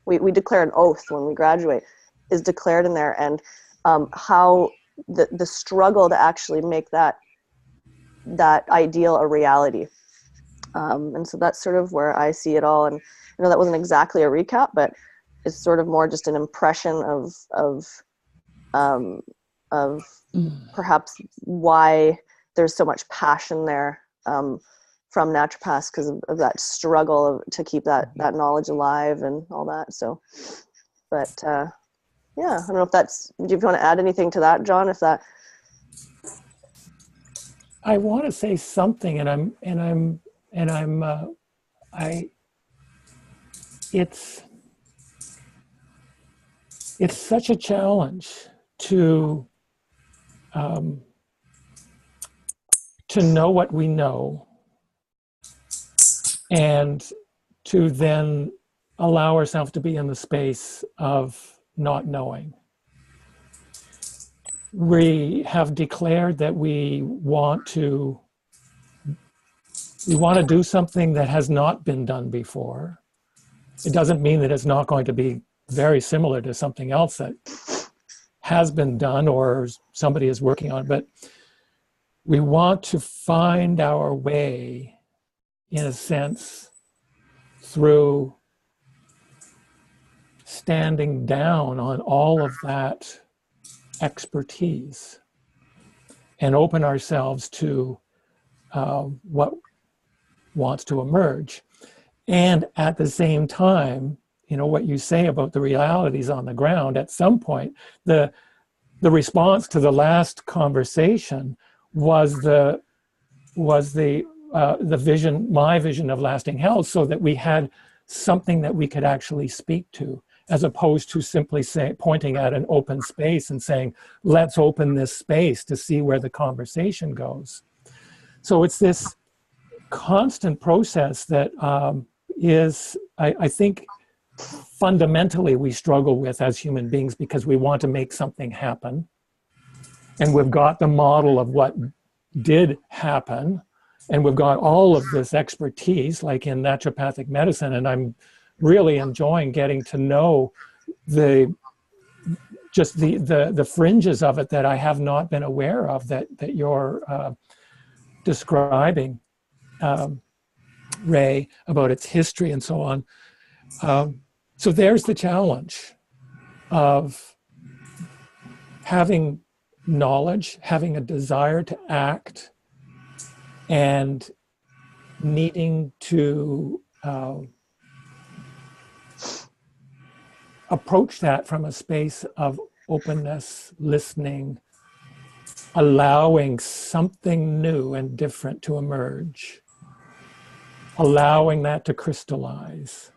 We declare an oath when we graduate, is declared in there, and how the struggle to actually make that ideal a reality. And so that's sort of where I see it all. And I know that wasn't exactly a recap, but it's sort of more just an impression of perhaps why there's so much passion there from naturopaths, because of that struggle to keep that knowledge alive and all that. So, but yeah, I don't know if that's, do you want to add anything to that, John? If that, I want to say something, it's such a challenge to know what we know, and to then allow ourselves to be in the space of not knowing. We have declared that we want to do something that has not been done before. It doesn't mean that it's not going to be very similar to something else that has been done or somebody is working on, but we want to find our way, in a sense, through standing down on all of that expertise and open ourselves to what wants to emerge. And at the same time, you know, what you say about the realities on the ground, at some point, the response to the last conversation was the vision, my vision of lasting health, so that we had something that we could actually speak to, as opposed to simply pointing at an open space and saying, let's open this space to see where the conversation goes. So it's this constant process that is, I think, fundamentally we struggle with as human beings, because we want to make something happen. And we've got the model of what did happen, and we've got all of this expertise, like in naturopathic medicine, and I'm really enjoying getting to know the just the fringes of it that I have not been aware of that you're describing, Ray, about its history and so on. So there's the challenge of having knowledge, having a desire to act, and needing to approach that from a space of openness, listening, allowing something new and different to emerge, allowing that to crystallize,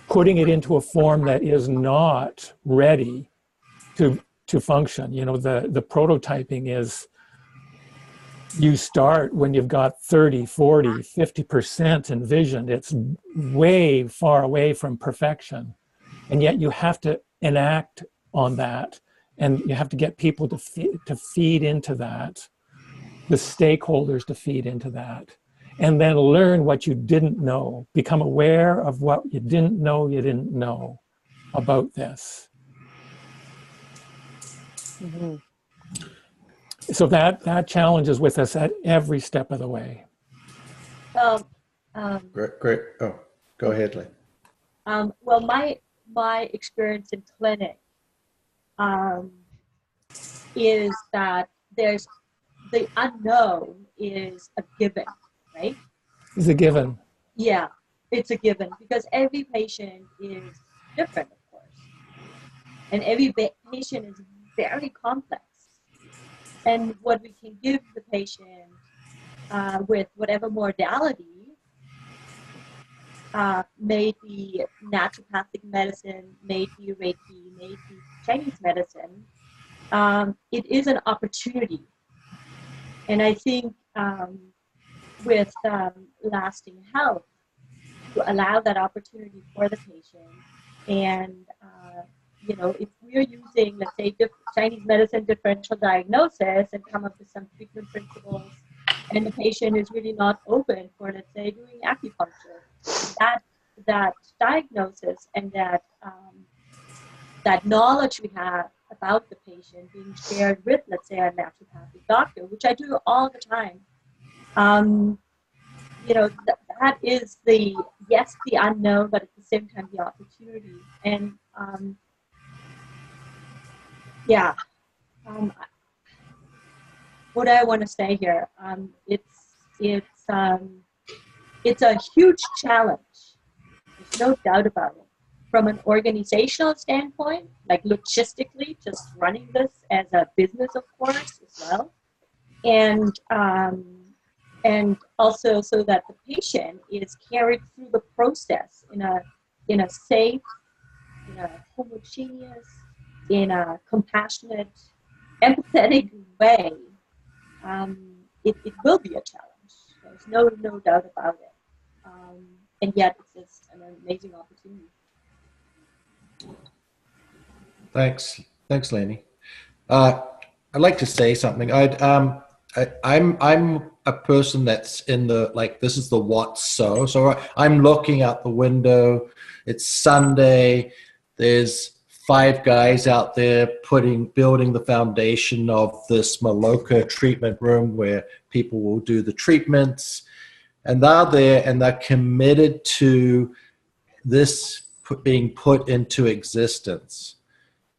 putting it into a form that is not ready to function. You know, the prototyping is, you start when you've got 30, 40, 50% envisioned. It's way far away from perfection. And yet you have to enact on that, and you have to get people to feed into that, the stakeholders to feed into that, and then learn what you didn't know, become aware of what you didn't know about this. Mm-hmm. So that challenge is with us at every step of the way. Great. Oh, go ahead, Lynn. Well, my experience in clinic is that there's the unknown is a given, right? It's a given. Yeah, it's a given because every patient is different, of course, and every patient is very complex. And what we can give the patient with whatever modality, may it be naturopathic medicine, may it be Reiki, may it be Chinese medicine, it is an opportunity. And I think with Lasting Health, to allow that opportunity for the patient, and you know, if we're using, let's say, Chinese medicine differential diagnosis and come up with some treatment principles, and the patient is really not open for, let's say, doing acupuncture, that diagnosis and that knowledge we have about the patient being shared with, let's say, a naturopathic doctor, which I do all the time. You know, that is the unknown, but at the same time the opportunity. And what I want to say here, it's a huge challenge. There's no doubt about it. From an organizational standpoint, like logistically, just running this as a business, of course, as well, and also so that the patient is carried through the process in a safe, in a homogeneous, in a compassionate, empathetic way. It will be a challenge. There's no doubt about it. And yet it's an amazing opportunity. Thanks, Lenny. I'd like to say something. I'm a person that's in the, like, this is the what so. So I'm looking out the window. It's Sunday. There's 5 guys out there building the foundation of this Maloka treatment room where people will do the treatments. And they're there and they're committed to this being put into existence.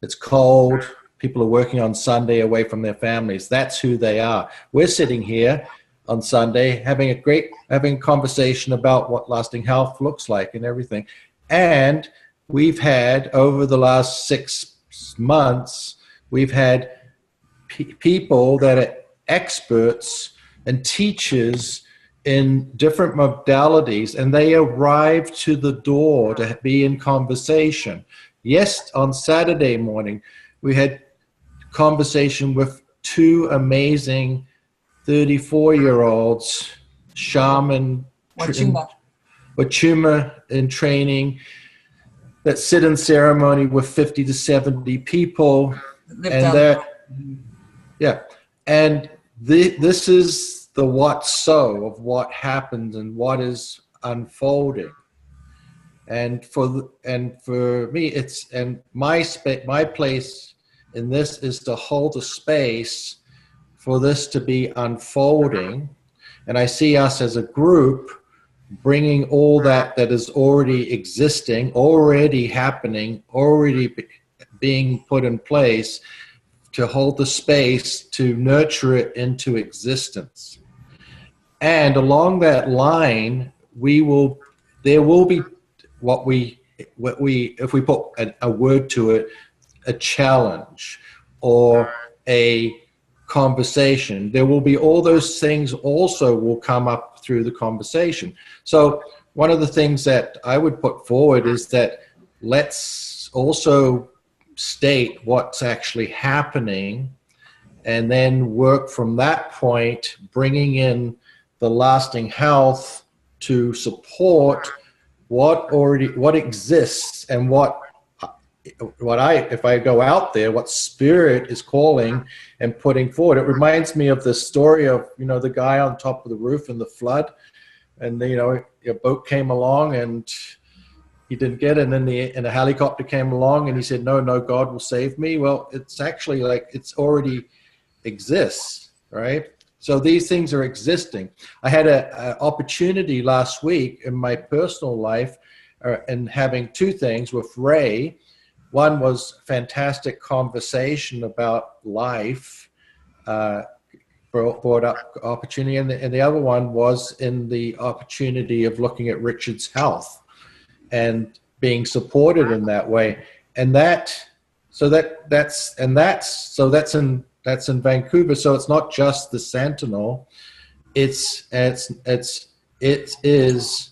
It's cold. People are working on Sunday away from their families. That's who they are. We're sitting here on Sunday having a conversation about what Lasting Health looks like and everything. And we've had, over the last 6 months, we've had people that are experts and teachers in different modalities, and they arrive to the door to be in conversation. Yes, on Saturday morning, we had conversation with 2 amazing 34-year-olds, shaman, Wachuma in training, that sit in ceremony with 50 to 70 people. This is the what so of what happened and what is unfolding. And for me, it's, and my place in this is to hold a space for this to be unfolding. And I see us as a group bringing all that is already existing, already happening, already being put in place, to hold the space to nurture it into existence. And along that line, there will be what we, if we put a word to it, a challenge or a conversation. There will be all those things also will come up through the conversation. So one of the things that I would put forward is that let's also state what's actually happening, and then work from that point, bringing in the lasting health to support what exists, and if I go out there, what spirit is calling and putting forward. It reminds me of the story of, the guy on top of the roof in the flood, and a boat came along and he didn't get it, and then a helicopter came along and he said, no, God will save me. Well, it's actually like it's already exists, right? So these things are existing. I had an opportunity last week in my personal life and having two things with Ray. One was fantastic conversation about life, brought up opportunity, and the other one was in the opportunity of looking at Richard's health and being supported in that way. And that's in Vancouver. So it's not just the Sentinel. It is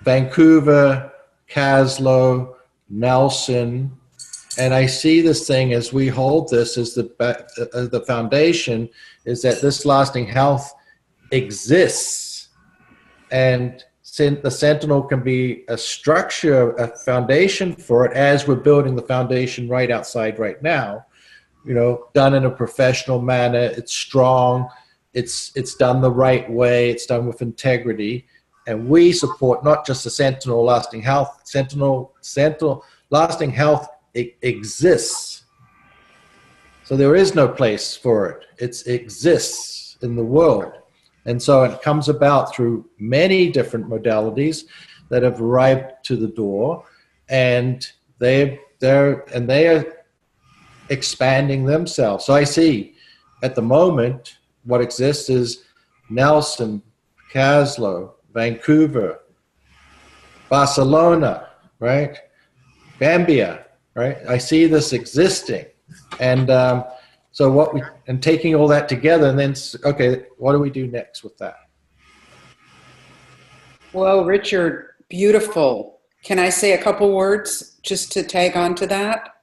Vancouver, Kaslo, Nelson, and I see this thing as we hold this as the foundation, is that this lasting health exists, and the Sentinel can be a structure, a foundation for it, as we're building the foundation right outside right now. Done in a professional manner. It's strong. It's done the right way. It's done with integrity. And we support not just the Sentinel Lasting Health. Sentinel Lasting Health exists. So there is no place for it. It exists in the world. And so it comes about through many different modalities that have arrived to the door, and they are expanding themselves. So I see at the moment what exists is Nelson, Kaslo, Vancouver, Barcelona, right? Gambia, right? I see this existing. And and taking all that together, and then, okay, what do we do next with that? Well, Richard, beautiful. Can I say a couple words just to tag on to that?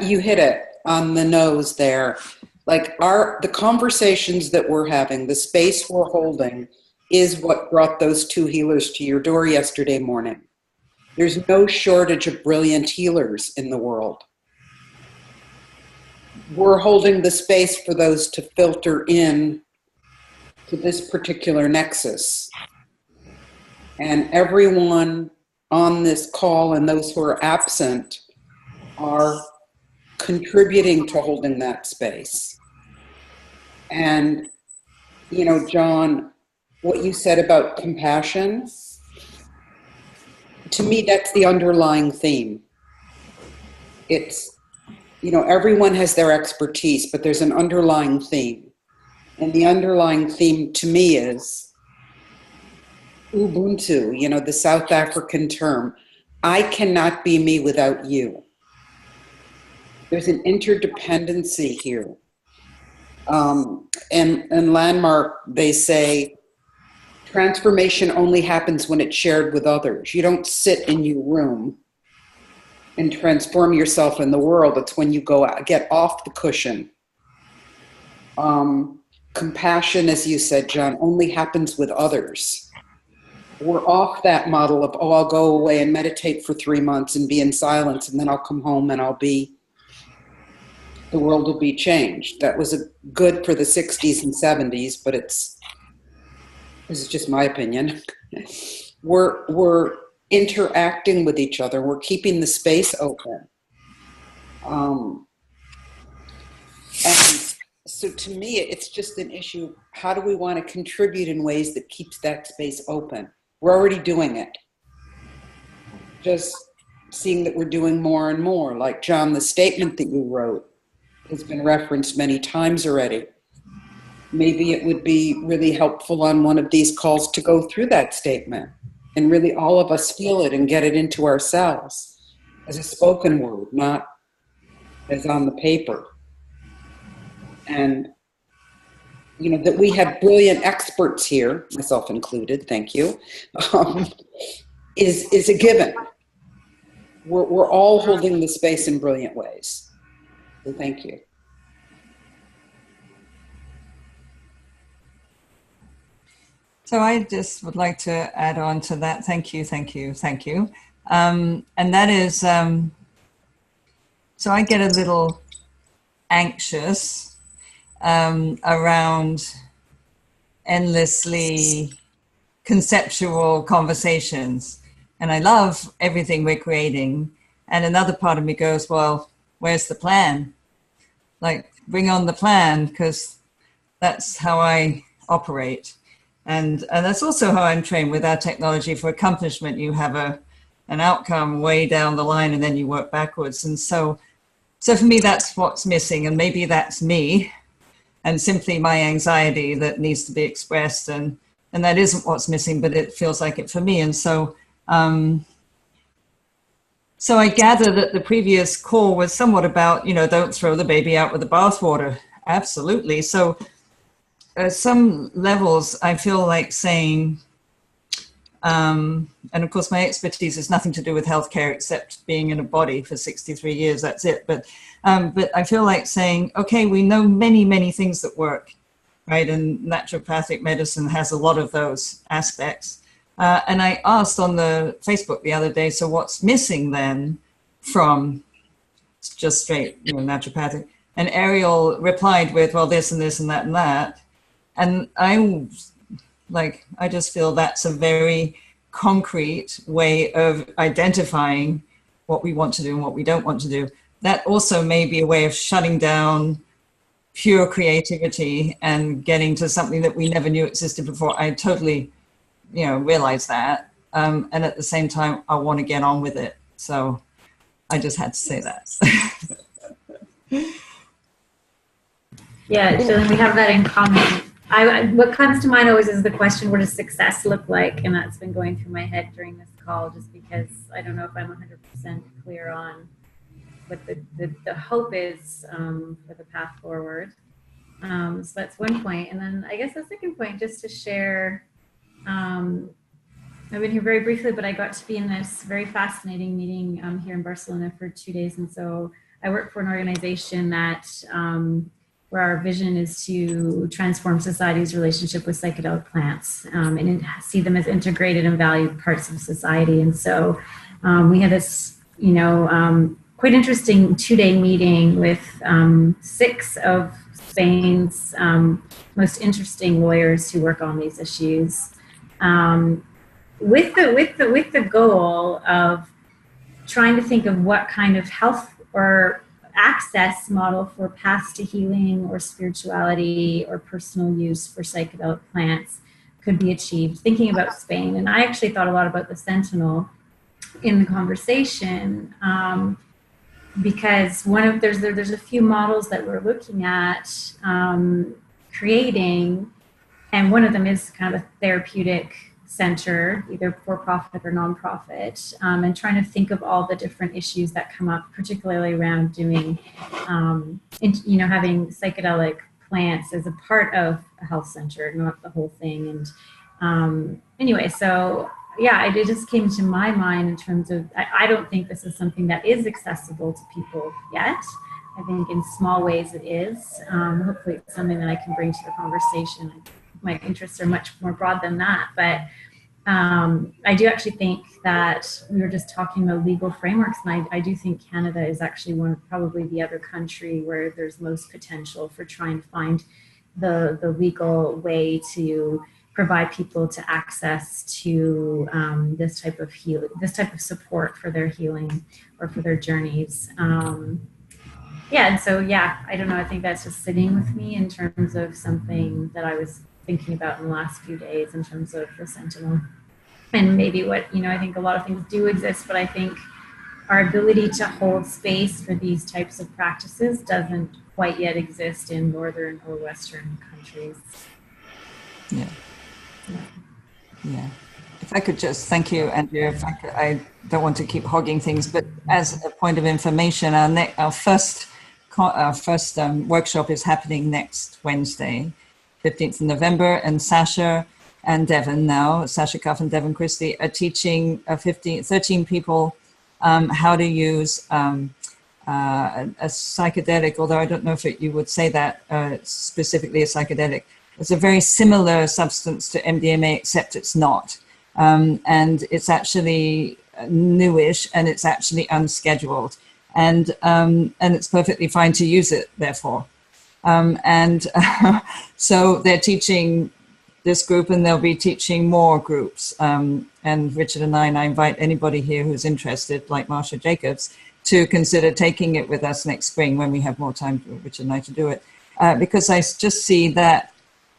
You hit it on the nose there. Like the conversations that we're having, the space we're holding, is what brought those two healers to your door yesterday morning. There's no shortage of brilliant healers in the world. We're holding the space for those to filter in to this particular nexus. And everyone on this call and those who are absent are contributing to holding that space. And, John, what you said about compassion, to me, that's the underlying theme. It's, everyone has their expertise, but there's an underlying theme. And the underlying theme to me is Ubuntu, the South African term. I cannot be me without you. There's an interdependency here. And Landmark, they say, transformation only happens when it's shared with others. You don't sit in your room and transform yourself in the world. It's when you go out, get off the cushion. Compassion, as you said, John, only happens with others. We're off that model of, I'll go away and meditate for 3 months and be in silence, and then I'll come home and the world will be changed. That was good for the 60s and 70s, but this is just my opinion. we're interacting with each other. We're keeping the space open. And so to me, it's just an issue. How do we want to contribute in ways that keeps that space open? We're already doing it. Just seeing that we're doing more and more. Like, John, the statement that you wrote has been referenced many times already. Maybe it would be really helpful on one of these calls to go through that statement and really all of us feel it and get it into ourselves as a spoken word, not as on the paper. And, you know, that we have brilliant experts here, myself included, thank you, is a given. We're all holding the space in brilliant ways. So thank you. So I just would like to add on to that. Thank you, thank you, thank you. And that is, so I get a little anxious around endlessly conceptual conversations. And I love everything we're creating. And another part of me goes, well, where's the plan? Like, bring on the plan, because that's how I operate. And that's also how I'm trained with our technology. For accomplishment, you have an outcome way down the line and then you work backwards. And so for me, that's what's missing. And maybe that's me and simply my anxiety that needs to be expressed. And that isn't what's missing, but it feels like it for me. And so I gather that the previous call was somewhat about, you know, don't throw the baby out with the bathwater. Absolutely. So at some levels, I feel like saying, and of course my expertise has nothing to do with healthcare except being in a body for 63 years, that's it. But I feel like saying, okay, we know many, many things that work, right? And naturopathic medicine has a lot of those aspects. And I asked on the Facebook the other day, so what's missing then from just straight, you know, naturopathic? And Ariel replied with, well, this and this and that and that. And I just feel that's a very concrete way of identifying what we want to do and what we don't want to do. That also may be a way of shutting down pure creativity and getting to something that we never knew existed before. I totally, you know, realize that. And at the same time, I want to get on with it. So I just had to say that. Yeah, Jillian, we have that in common. What comes to mind always is the question, what does success look like? And that's been going through my head during this call, just because I don't know if I'm 100% clear on what the hope is for the path forward. So that's one point. And then I guess the second point, just to share, I've been here very briefly, but I got to be in this very fascinating meeting here in Barcelona for 2 days. And so I work for an organization that where our vision is to transform society's relationship with psychedelic plants and see them as integrated and valued parts of society. And so we had this, you know, quite interesting 2-day meeting with 6 of Spain's most interesting lawyers who work on these issues, with the goal of trying to think of what kind of health or access model for paths to healing or spirituality or personal use for psychedelic plants could be achieved, thinking about Spain. And I actually thought a lot about the Sentinel in the conversation, because there's a few models that we're looking at creating, and one of them is kind of a therapeutic center, either for-profit or non-profit, and trying to think of all the different issues that come up, particularly around doing, you know, having psychedelic plants as a part of a health center, not the whole thing. And anyway, so yeah, it just came to my mind in terms of, I don't think this is something that is accessible to people yet. I think in small ways it is. Hopefully it's something that I can bring to the conversation. My interests are much more broad than that, but I do actually think that we were just talking about legal frameworks, and I do think Canada is actually probably the other country where there's most potential for trying to find the legal way to provide people to access to this type of healing, this type of support for their healing or for their journeys. And so, I don't know. I think that's just sitting with me in terms of something that I was thinking about in the last few days in terms of the Sentinel. And maybe what, I think a lot of things do exist, but I think our ability to hold space for these types of practices doesn't quite yet exist in Northern or Western countries. Yeah. If I could just, thank you, Andrea. If I don't want to keep hogging things, but as a point of information, our first workshop is happening next Wednesday, 15th of November, and Sasha and Devon Sasha Cuff and Devon Christie are teaching 13 people how to use a psychedelic, although I don't know if you would say that specifically a psychedelic. It's a very similar substance to MDMA, except it's not. And it's actually newish, and it's actually unscheduled. And it's perfectly fine to use it, therefore. So they're teaching this group, and they'll be teaching more groups. And Richard and I invite anybody here who's interested, like Marsha Jacobs, to consider taking it with us next spring when we have more time for Richard and I to do it. Because I just see that,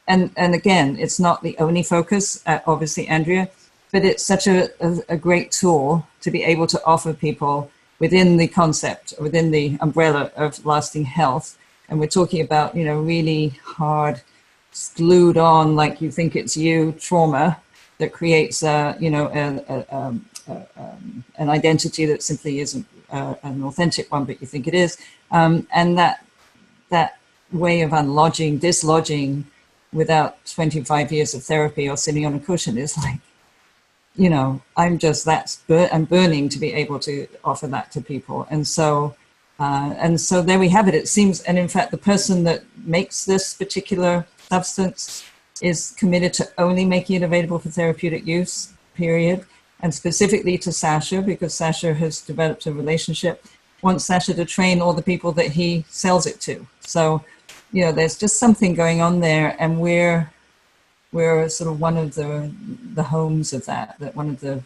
and again, it's not the only focus, obviously, Andrea, but it's such a great tool to be able to offer people within the concept, within the umbrella of lasting health. And we're talking about, really hard, glued on, like you think it's you, trauma that creates, an identity that simply isn't an authentic one, but you think it is. And that way of dislodging without 25 years of therapy or sitting on a cushion is like, I'm burning to be able to offer that to people. And so there we have it. It seems, and in fact, the person that makes this particular substance is committed to only making it available for therapeutic use, period. And specifically to Sasha, because Sasha has developed a relationship, wants Sasha to train all the people that he sells it to. So, there's just something going on there, and we're sort of one of the homes of that one of the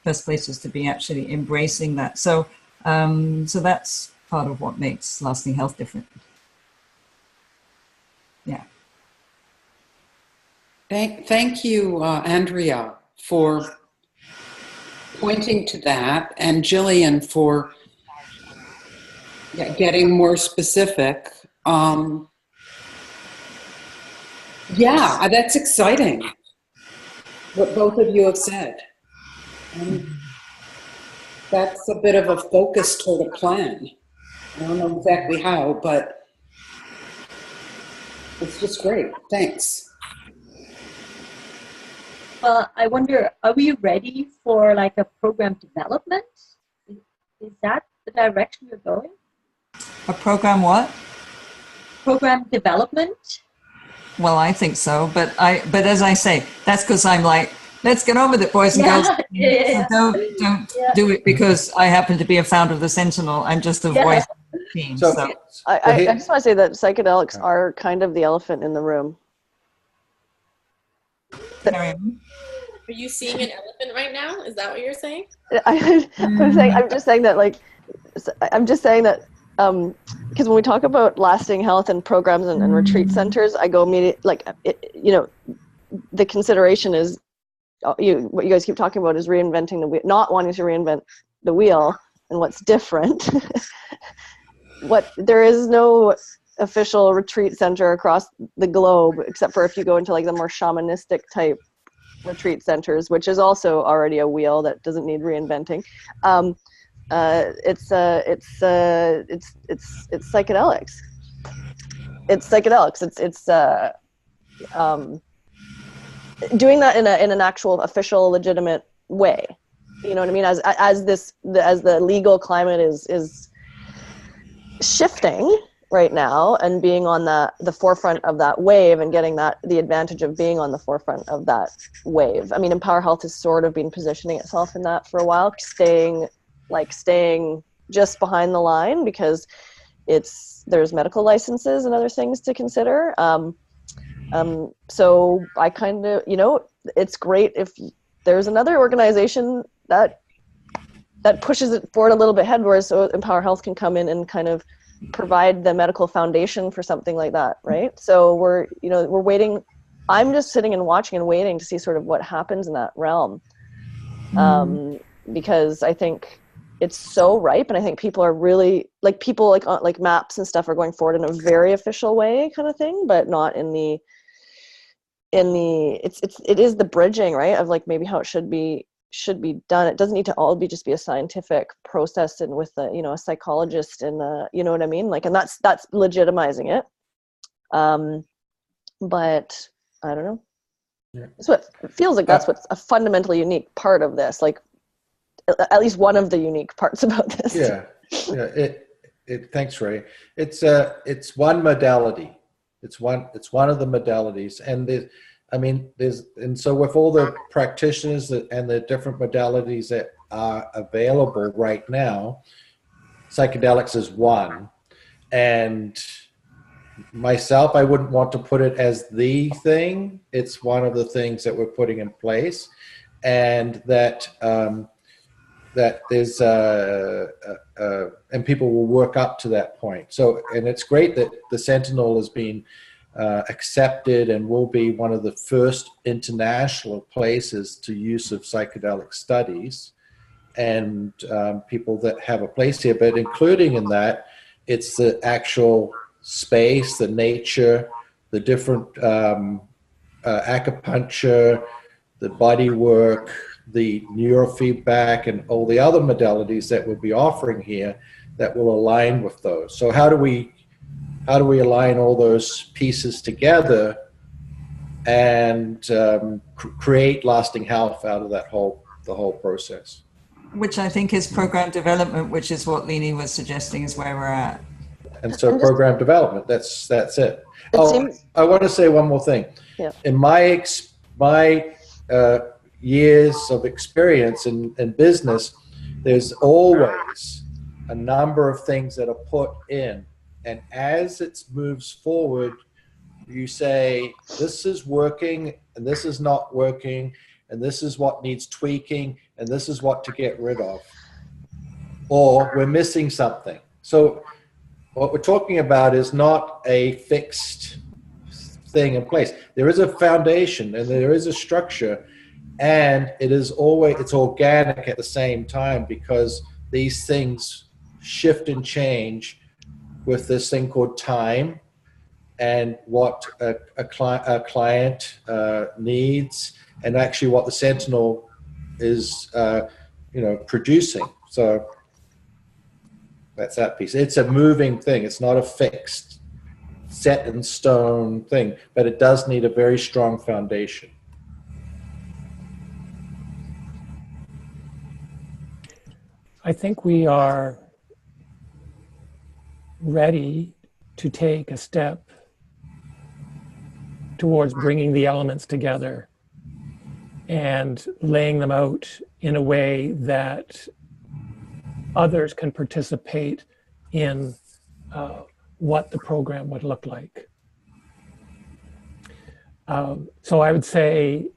first places to be actually embracing that. So that's part of what makes Lasting Health different. Yeah. Thank you, Andrea, for pointing to that, and Jillian for getting more specific. That's exciting, what both of you have said. That's a bit of a focus toward a plan. I don't know exactly how, but it's just great. Thanks. Well, I wonder, are we ready for like a program development? Is that the direction you're going? A program what? Program development. Well, I think so, but as I say, that's because I'm like, let's get on with it, boys and girls. So don't do it because I happen to be a founder of the Sentinel. I'm just a voice of the team. So. I just want to say that psychedelics are kind of the elephant in the room. Are you seeing an elephant right now? Is that what you're saying? I'm just saying that because when we talk about lasting health and programs and retreat centers, I go immediately, the consideration is, what you guys keep talking about is reinventing the wheel, not wanting to reinvent the wheel and what's different. There is no official retreat center across the globe, except for if you go into like the more shamanistic type retreat centers, which is also already a wheel that doesn't need reinventing. It's psychedelics. It's psychedelics. It's doing that in an actual official legitimate way. You know what I mean? As the legal climate is shifting right now, and being on the forefront of that wave and getting the advantage of being on the forefront of that wave. I mean, Empower Health has sort of been positioning itself in that for a while, staying just behind the line because there's medical licenses and other things to consider. So I kind of, it's great if there's another organization that pushes it forward a little bit headwards, so Empower Health can come in and kind of provide the medical foundation for something like that, right? So we're waiting. I'm just sitting and watching and waiting to see sort of what happens in that realm, because I think it's so ripe, and I think people are really people like MAPS and stuff are going forward in a very official way, kind of thing, but not in the it is the bridging, right, of maybe how it should be done. It doesn't need to all just be a scientific process and with a psychologist and you know what I mean, and that's legitimizing it. But I don't know. Yeah. That's what it feels like. That's what's a fundamentally unique part of this. At least one of the unique parts about this. Yeah. Thanks, Ray. It's one modality. It's one of the modalities, and so with all the practitioners and the different modalities that are available right now, psychedelics is one. And myself, I wouldn't want to put it as the thing. It's one of the things that we're putting in place, and that there's and people will work up to that point. So, and it's great that the Sentinel has been accepted and will be one of the first international places to use of psychedelic studies, and people that have a place here. But including in that, it's the actual space, the nature, the different acupuncture, the body work, the neurofeedback, and all the other modalities that we'll be offering here that will align with those. So how do we align all those pieces together and create lasting health out of the whole process? Which I think is program development, which is what Leni was suggesting is where we're at. And so program development, that's it. I want to say one more thing. Yeah. In my years of experience in business, there's always a number of things that are put in. And as it moves forward, you say, this is working and this is not working, and this is what needs tweaking, and this is what to get rid of. Or we're missing something. So what we're talking about is not a fixed thing in place. There is a foundation and there is a structure, and it's organic at the same time, because these things shift and change with this thing called time and what a client needs, and actually what the Sentinel is producing. So that's that piece. It's a moving thing. It's not a fixed, set in stone thing, but it does need a very strong foundation. I think we are ready to take a step towards bringing the elements together and laying them out in a way that others can participate in what the program would look like. So I would say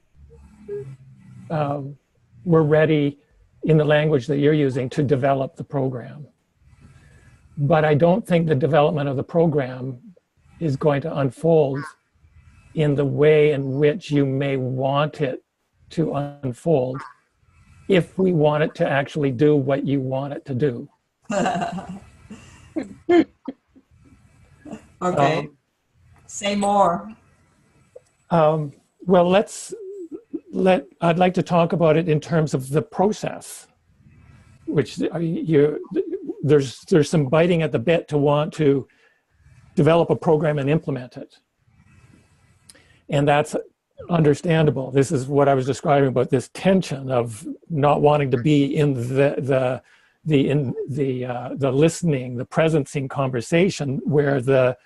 we're ready, in the language that you're using, to develop the program. But I don't think the development of the program is going to unfold in the way in which you may want it to unfold, if we want it to actually do what you want it to do. Okay. Say more. Well, I'd like to talk about it in terms of the process, which there's some biting at the bit to want to develop a program and implement it. And that's understandable. This is what I was describing about this tension of not wanting to be in the listening, the presencing conversation, where the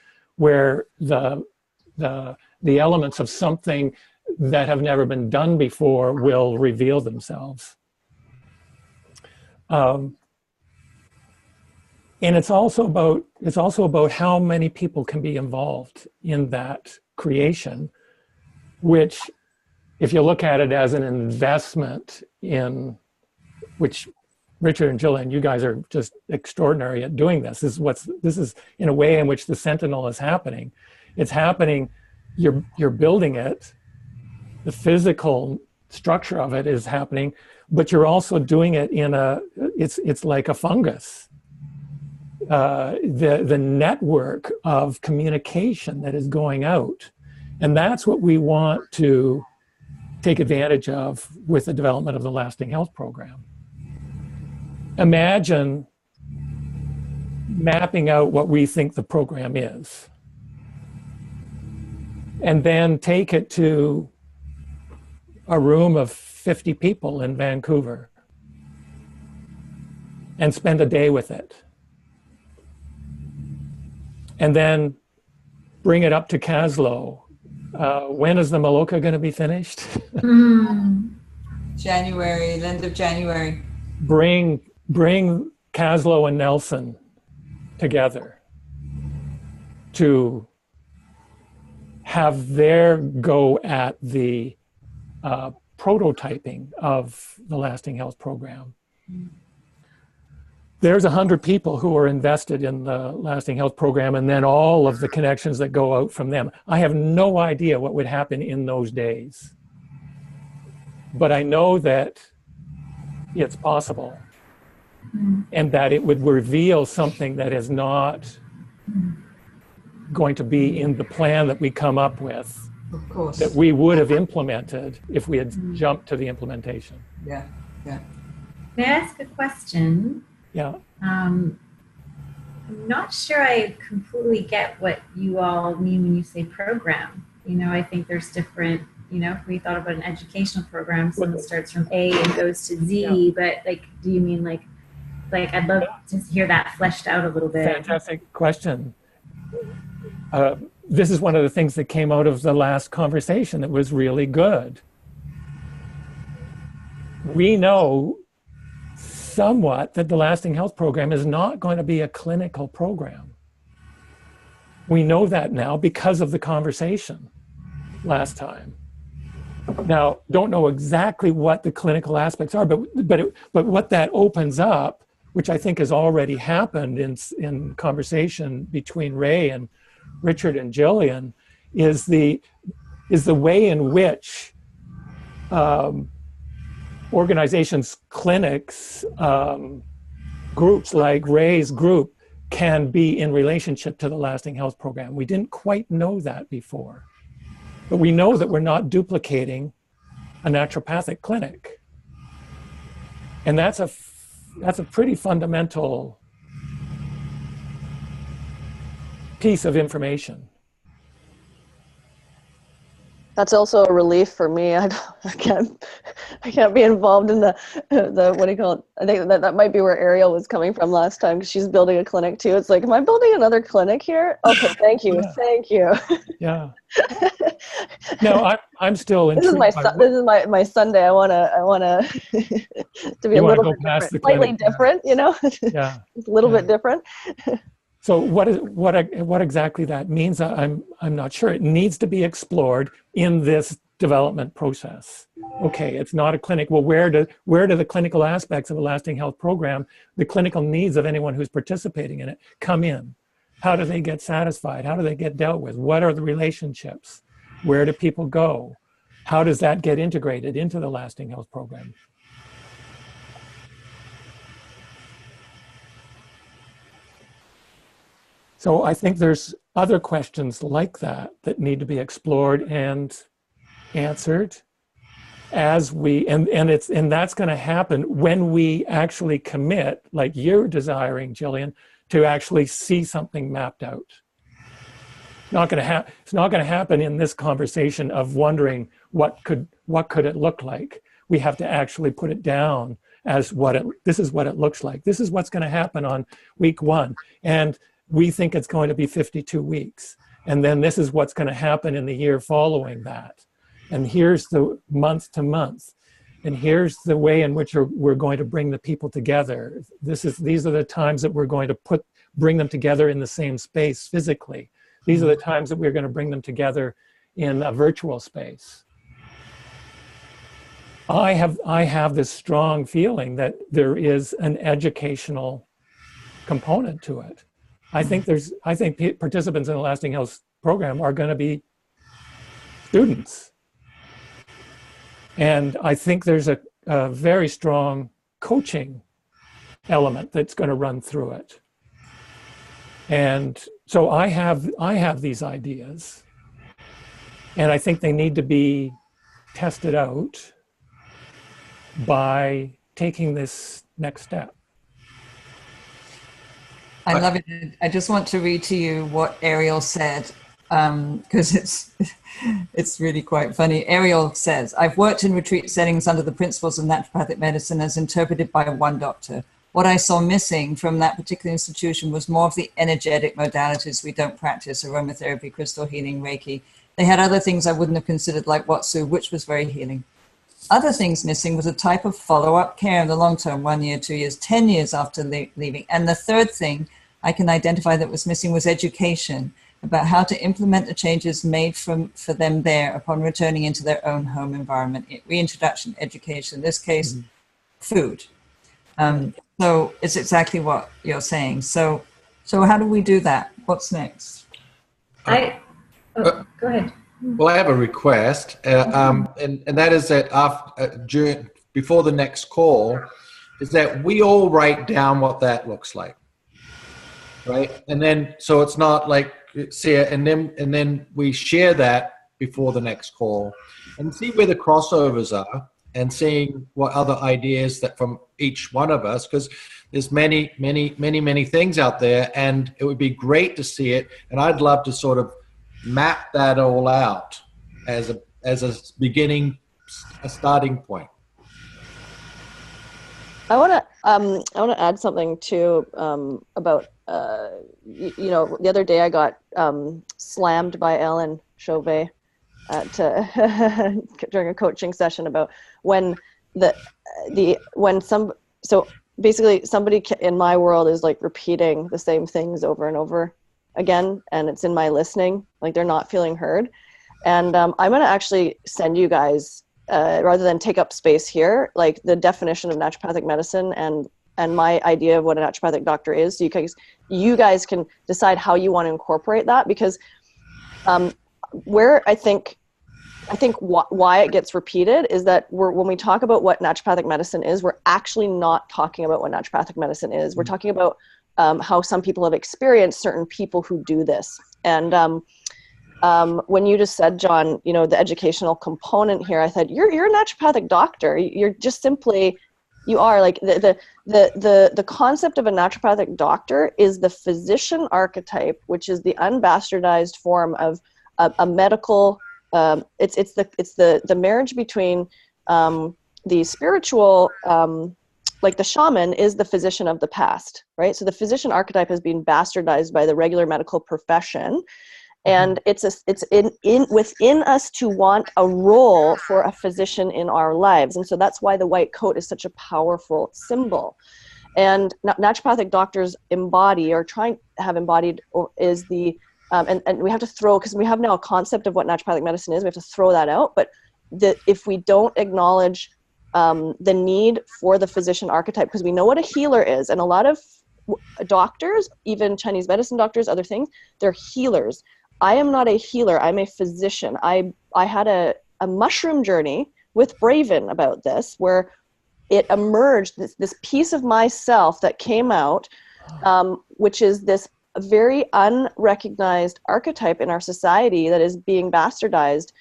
elements of something that have never been done before will reveal themselves. And it's also about how many people can be involved in that creation, which, if you look at it as an investment in, which Richard and Jillian, you guys are just extraordinary at doing this. This is in a way in which the Sentinel is happening. It's happening, you're building it, the physical structure of it is happening, but you're also doing it in it's like a fungus. The network of communication that is going out. And that's what we want to take advantage of with the development of the Lasting Health Program. Imagine mapping out what we think the program is, and then take it to a room of 50 people in Vancouver and spend a day with it. And then bring it up to Kaslo. When is the Maloka going to be finished? January, end of January. Bring Kaslo and Nelson together to have their go at the prototyping of the Lasting Health Program. There's 100 people who are invested in the Lasting Health Program, and then all of the connections that go out from them. I have no idea what would happen in those days, but I know that it's possible, and that it would reveal something that is not going to be in the plan that we come up with, Of course. that we would have implemented if we had jumped to the implementation. Yeah, yeah. May I ask a question? Yeah. I'm not sure I completely get what you all mean when you say program. You know, I think there's different, you know, if we thought about an educational program, someone starts from A and goes to Z, but like, do you mean like I'd love to hear that fleshed out a little bit. Fantastic question. This is one of the things that came out of the last conversation that was really good. We know somewhat that the Lasting Health Program is not going to be a clinical program. We know that now because of the conversation last time. Now, don't know exactly what the clinical aspects are, but what that opens up, which I think has already happened in conversation between Ray and Richard and Jillian, is the way in which organizations, clinics, groups like Ray's group can be in relationship to the Lasting Health Program. We didn't quite know that before, but we know that we're not duplicating a naturopathic clinic. And that's a pretty fundamental piece of information. That's also a relief for me. I can't be involved in the what do you call it? I think that might be where Ariel was coming from last time, because she's building a clinic too. It's like, am I building another clinic here? Okay, thank you, thank you. Yeah. No, I'm still This is my Sunday. I wanna to be a little bit different, slightly different, you know. Yeah. It's a little bit different. So what exactly that means, I'm not sure. It needs to be explored in this development process. Okay, it's not a clinic. Well, where do the clinical aspects of a Lasting Health Program, the clinical needs of anyone who's participating in it, come in? How do they get satisfied? How do they get dealt with? What are the relationships? Where do people go? How does that get integrated into the Lasting Health Program? So I think there's other questions like that that need to be explored and answered as we, and that's going to happen when we actually commit, like you're desiring, Jillian, to actually see something mapped out. It's not going to happen in this conversation of wondering what could it look like. We have to actually put it down as this is what it looks like. This is what's going to happen on week 1. And we think it's going to be 52 weeks. And then this is what's going to happen in the year following that. And here's the month to month. And here's the way in which we're going to bring the people together. These are the times that we're going to bring them together in the same space physically. These are the times that we're going to bring them together in a virtual space. I have this strong feeling that there is an educational component to it. I think participants in the Lasting Health program are going to be students. And I think there's a very strong coaching element that's going to run through it. And so I have these ideas, and I think they need to be tested out by taking this next step. I love it. I just want to read to you what Ariel said, because it's really quite funny. Ariel says, I've worked in retreat settings under the principles of naturopathic medicine as interpreted by one doctor. What I saw missing from that particular institution was more of the energetic modalities we don't practice, aromatherapy, crystal healing, Reiki. They had other things I wouldn't have considered, like Watsu, which was very healing. Other things missing was a type of follow-up care in the long term, 1 year, 2 years, 10 years after leaving. And the third thing I can identify that was missing was education about how to implement the changes made for them there upon returning into their own home environment. Reintroduction, education, in this case, food. So it's exactly what you're saying. So how do we do that? What's next? Go ahead. Well, I have a request, and that is that before the next call, is that we all write down what that looks like, right? And then so it's not like see it, and then we share that before the next call, and see where the crossovers are, and seeing what other ideas that from each one of us, because there's many things out there, and it would be great to see it, and I'd love to sort of map that all out as a starting point. I want to add something too about the other day I got slammed by Ellen Chauvet during a coaching session about so basically somebody in my world is like repeating the same things over and over again, and it's in my listening, like they're not feeling heard. And I'm going to actually send you guys, rather than take up space here, like the definition of naturopathic medicine and my idea of what a naturopathic doctor is, so you guys can decide how you want to incorporate that, because where I think why it gets repeated is that when we talk about what naturopathic medicine is, we're actually not talking about what naturopathic medicine is. We're talking about how some people have experienced certain people who do this. And when you just said, John, the educational component here, I thought you're a naturopathic doctor. You're just simply, you are like the concept of a naturopathic doctor is the physician archetype, which is the unbastardized form of a medical. It's the marriage between the spiritual. Like the shaman is the physician of the past, right? So the physician archetype has been bastardized by the regular medical profession, and it's within us to want a role for a physician in our lives, and so that's why the white coat is such a powerful symbol. And naturopathic doctors embody, or trying to have embodied, or is the and we have to throw, because we have now a concept of what naturopathic medicine is, we have to throw that out. But if we don't acknowledge the need for the physician archetype, because we know what a healer is, and a lot of doctors, even Chinese medicine doctors, other things, they're healers. I am not a healer. I'm a physician. I had a mushroom journey with Braven about this, where it emerged, this piece of myself that came out, which is this very unrecognized archetype in our society that is being bastardized,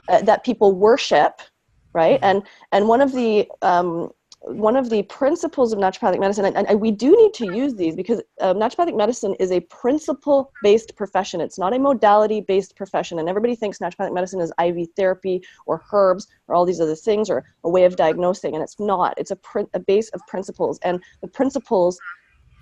that people worship, right? And one of the principles of naturopathic medicine, and we do need to use these, because naturopathic medicine is a principle-based profession. It's not a modality-based profession. And everybody thinks naturopathic medicine is IV therapy or herbs or all these other things, or a way of diagnosing, and it's not. It's a base of principles. And the principles,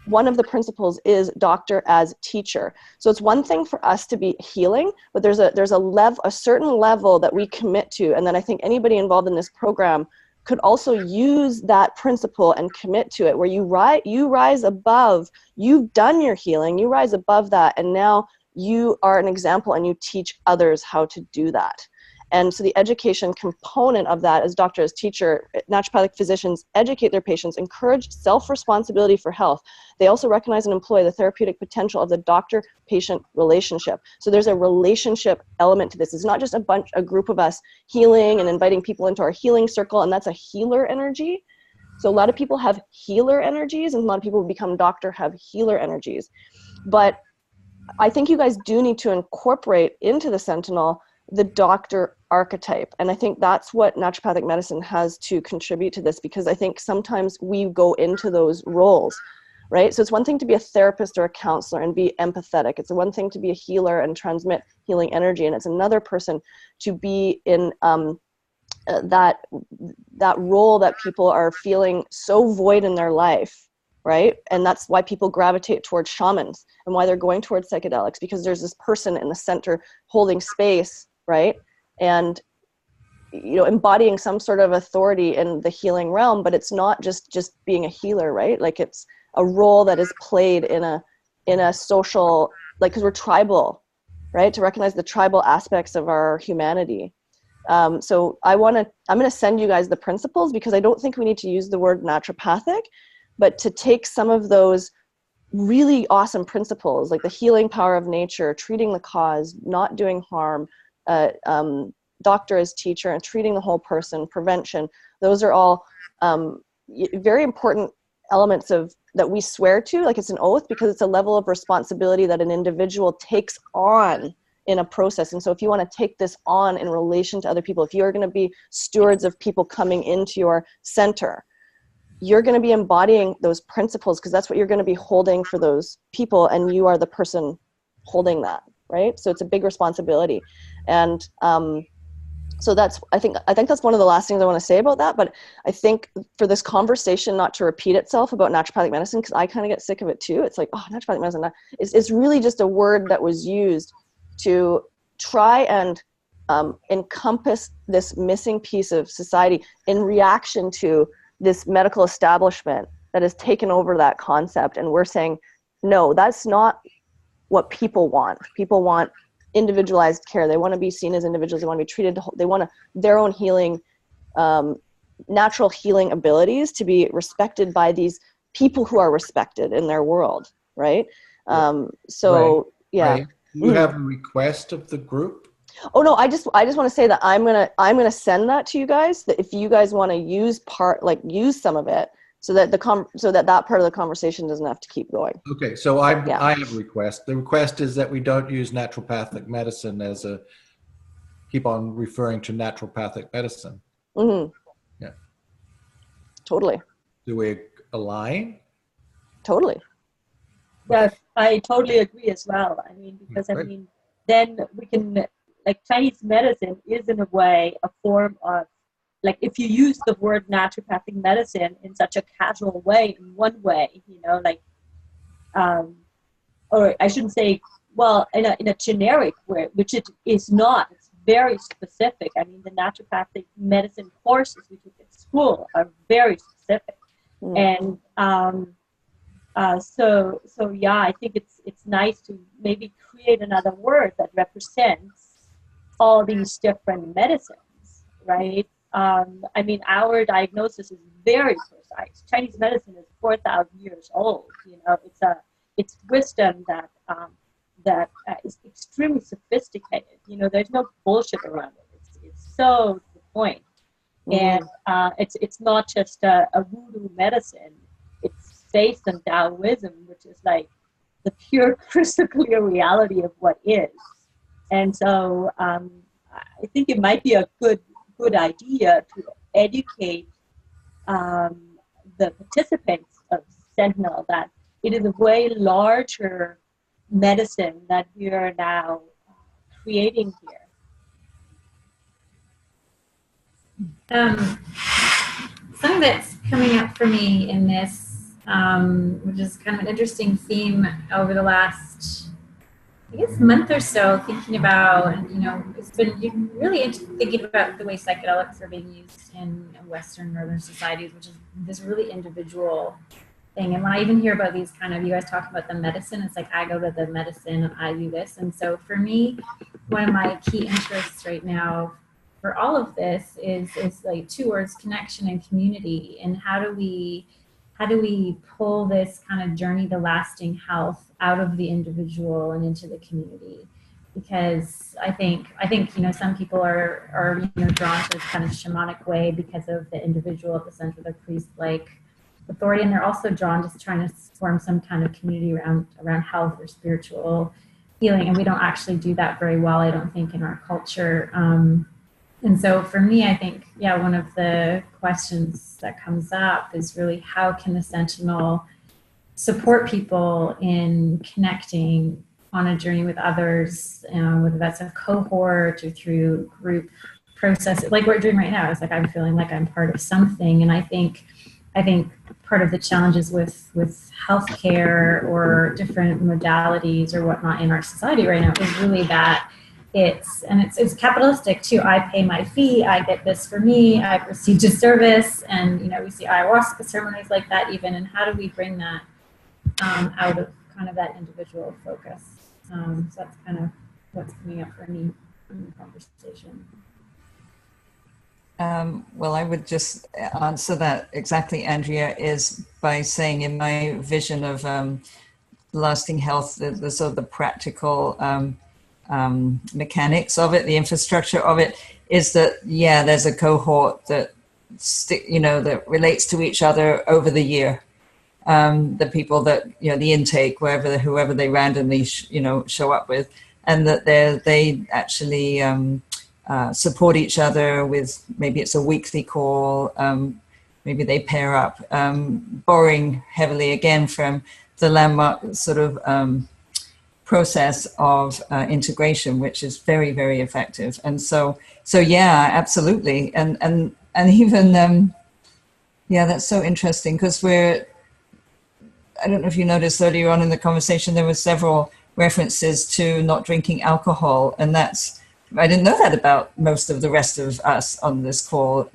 one of the principles is doctor as teacher. So it's one thing for us to be healing, but there's a certain level that we commit to. And then I think anybody involved in this program could also use that principle and commit to it, where you rise above, you've done your healing, you rise above that, and now you are an example and you teach others how to do that. And so the education component of that, as doctor, as teacher, naturopathic physicians educate their patients, encourage self-responsibility for health. They also recognize and employ the therapeutic potential of the doctor-patient relationship. So there's a relationship element to this. It's not just a group of us healing and inviting people into our healing circle, and that's a healer energy. So a lot of people have healer energies, and a lot of people who become doctor have healer energies. But I think you guys do need to incorporate into the Sentinel the doctor archetype. And I think that's what naturopathic medicine has to contribute to this, because I think sometimes we go into those roles, right? So it's one thing to be a therapist or a counselor and be empathetic. It's one thing to be a healer and transmit healing energy. And it's another person to be in that role that people are feeling so void in their life, right? And that's why people gravitate towards shamans and why they're going towards psychedelics, because there's this person in the center holding space, right? And, you know, embodying some sort of authority in the healing realm, but it's not just being a healer, right? Like it's a role that is played in a social, like, because we're tribal, right? To recognize the tribal aspects of our humanity. So I'm going to send you guys the principles, because I don't think we need to use the word naturopathic, but to take some of those really awesome principles, like the healing power of nature, treating the cause, not doing harm, doctor as teacher, and treating the whole person, prevention. Those are all very important elements that we swear to, like it's an oath, because it's a level of responsibility that an individual takes on in a process. And so if you want to take this on in relation to other people, if you're going to be stewards of people coming into your center, you're going to be embodying those principles, because that's what you're going to be holding for those people, and you are the person holding that, right? So it's a big responsibility. And so I think that's one of the last things I want to say about that. But I think for this conversation not to repeat itself about naturopathic medicine, because I kind of get sick of it too. It's like, oh, naturopathic medicine, it's really just a word that was used to try and encompass this missing piece of society in reaction to this medical establishment that has taken over that concept. And we're saying, no, that's not what people want. People want individualized care. They want to be seen as individuals. They want to be treated. They want their own healing, natural healing abilities to be respected by these people who are respected in their world, right? So, right. yeah. Right. Do you have a request of the group? Oh no, I just want to say that I'm gonna send that to you guys. That if you guys want to use some of it, so that that part of the conversation doesn't have to keep going. Okay, so I have a request. The request is that we don't use naturopathic medicine keep on referring to naturopathic medicine. Mm-hmm. Yeah. Totally. Do we align? Totally. Yes, I totally agree as well. I mean, because Right. I mean, then we can, like, Chinese medicine is in a way a form of, like, if you use the word naturopathic medicine in such a casual way, in one way, you know, like, or I shouldn't say, well, in a generic way, which it is not. It's very specific. I mean, the naturopathic medicine courses we took at school are very specific. And so yeah, I think it's nice to maybe create another word that represents all these different medicines, right? I mean, our diagnosis is very precise. Chinese medicine is 4,000 years old. You know, it's wisdom that is extremely sophisticated. You know, there's no bullshit around it. It's so to the point. And it's not just a voodoo medicine. It's based on Taoism, which is like the pure crystal clear reality of what is. And so I think it might be a good idea to educate the participants of Sentinel that it is a way larger medicine that we are now creating here. Something that's coming up for me in this, which is kind of an interesting theme over the last, I guess, month or so, thinking about, you know, it's been really thinking about the way psychedelics are being used in Western Northern societies, which is this really individual thing. And when I even hear about these kind of, you guys talk about the medicine, it's like I go to the medicine and I do this. And so for me, one of my key interests right now for all of this is like two words: connection and community. And how do we pull this kind of journey to lasting health out of the individual and into the community? Because I think some people are drawn to this kind of shamanic way because of the individual at the center of the priest-like authority, and they're also drawn to trying to form some kind of community around health or spiritual healing, and we don't actually do that very well, I don't think, in our culture. And so for me, I think, one of the questions that comes up is really how can the Sentinel support people in connecting on a journey with others, whether that's a cohort or through group process, like we're doing right now. It's like I'm feeling like I'm part of something, and I think part of the challenges with healthcare or different modalities or whatnot in our society right now is really that it's capitalistic too. I pay my fee, I get this for me, I proceed to service, and we see ayahuasca ceremonies like that even. And how do we bring that out of kind of that individual focus? So that's kind of what's coming up for me in the conversation. Well, I would just answer that exactly, Andrea, is by saying in my vision of lasting health, the sort of the practical mechanics of it, the infrastructure of it, is that, there's a cohort that that relates to each other over the year. The people that, the intake, whoever they randomly, show up with, and that they actually support each other with, maybe it's a weekly call, maybe they pair up, borrowing heavily again from the landmark sort of process of integration, which is very, very effective. And so absolutely. And even, that's so interesting, because I don't know if you noticed earlier on in the conversation, there were several references to not drinking alcohol. And I didn't know that about most of the rest of us on this call.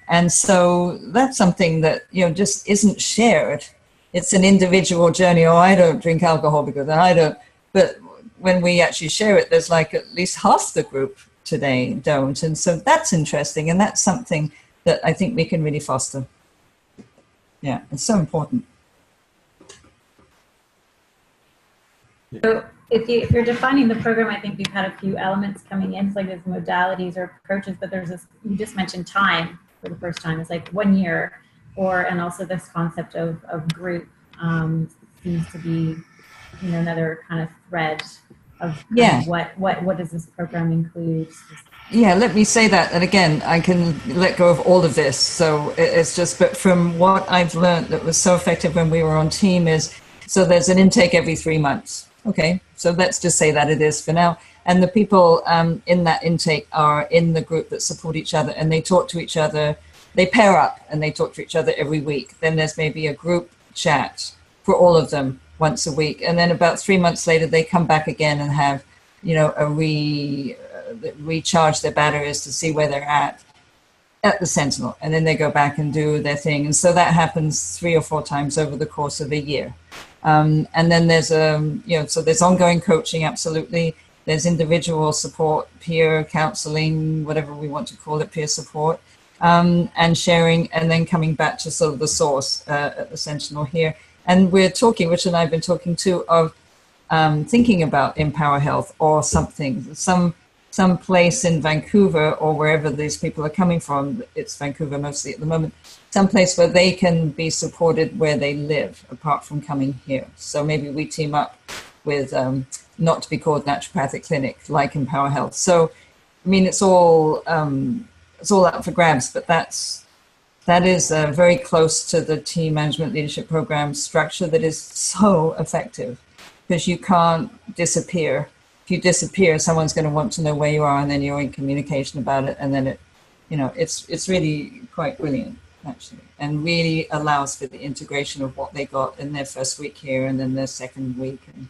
And so that's something that, just isn't shared. It's an individual journey. Oh, I don't drink alcohol because I don't. But when we actually share it, there's like at least half the group today don't. And so that's interesting. And that's something that I think we can really foster. Yeah, it's so important. So if you're defining the program, I think we've had a few elements coming in. It's like there's modalities or approaches, but there's this, you just mentioned time for the first time. It's like 1 year, and also this concept of group seems to be, another kind of thread of what does this program include? Yeah, let me say that. And again, I can let go of all of this. So it's just, but from what I've learned that was so effective when we were on team is, so there's an intake every 3 months. Okay, so let's just say that it is for now. And the people in that intake are in the group that support each other, and they talk to each other. They pair up and they talk to each other every week. Then there's maybe a group chat for all of them once a week. And then about 3 months later, they come back again and have, recharge their batteries to see where they're at the Sentinel. And then they go back and do their thing. And so that happens 3 or 4 times over the course of a year. And then there's so there's ongoing coaching, absolutely. There's individual support, peer counseling, whatever we want to call it, peer support, and sharing, and then coming back to sort of the source at the Sentinel here. And we're talking, Richard and I have been talking too, of thinking about Empower Health or something, some place in Vancouver or wherever these people are coming from. It's Vancouver mostly at the moment. Some place where they can be supported where they live, apart from coming here. So maybe we team up with not to be called naturopathic clinic like Empower Health. So, I mean, it's all up for grabs, but that is very close to the team management leadership program structure that is so effective, because you can't disappear. If you disappear, someone's going to want to know where you are, and then you're in communication about it, and then it's really quite brilliant, actually, and really allows for the integration of what they got in their first week here and then their second week. And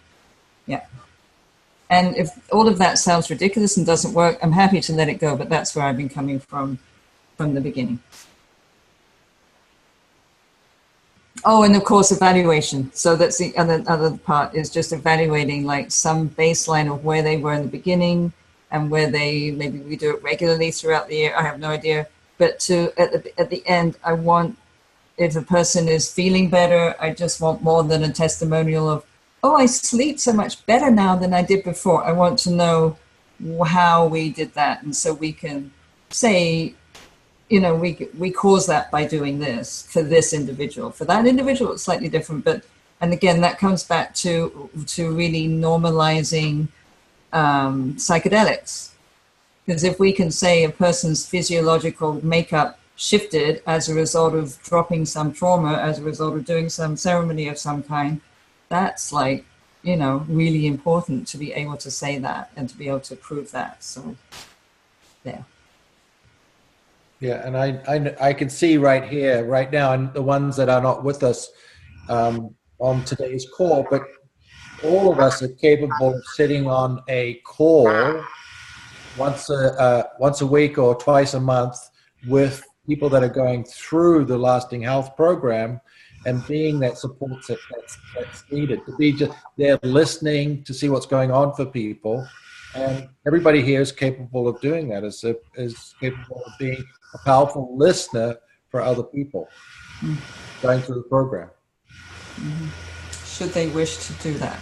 and if all of that sounds ridiculous and doesn't work, I'm happy to let it go, but that's where I've been coming from the beginning. Oh, and of course, evaluation. So that's the other part, is just evaluating like some baseline of where they were in the beginning and where they, maybe we do it regularly throughout the year. I have no idea. But at the end, I want, if a person is feeling better, I just want more than a testimonial of, oh, I sleep so much better now than I did before. I want to know how we did that. And so we can say, you know, we cause that by doing this for this individual. For that individual, it's slightly different. But, and again, that comes back to really normalizing psychedelics. Because if we can say a person's physiological makeup shifted as a result of dropping some trauma, as a result of doing some ceremony of some kind, that's like, you know, really important to be able to say that and to be able to prove that. So, yeah. Yeah, and I can see right here, right now, and the ones that are not with us on today's call, but all of us are capable of sitting on a call once a week or twice a month with people that are going through the Lasting Health program and being that support that's needed, to be just there listening to see what's going on for people. And everybody here is capable of doing that, is capable of being a powerful listener for other people going through the program. Should they wish to do that.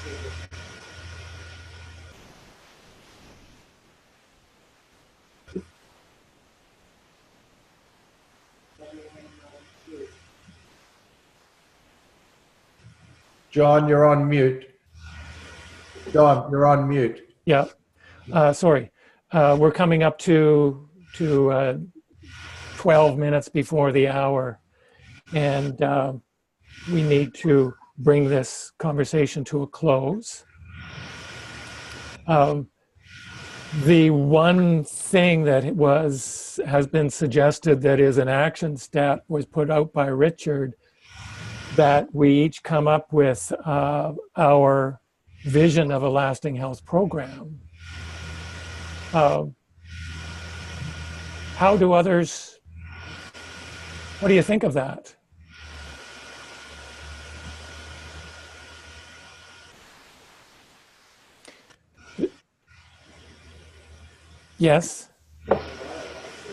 John, you're on mute. John, you're on mute. Yeah, sorry. We're coming up to 12 minutes before the hour, and we need to bring this conversation to a close. The one thing that has been suggested that is an action step was put out by Richard, that we each come up with our vision of a Lasting Health program. How do others, what do you think of that? Yes,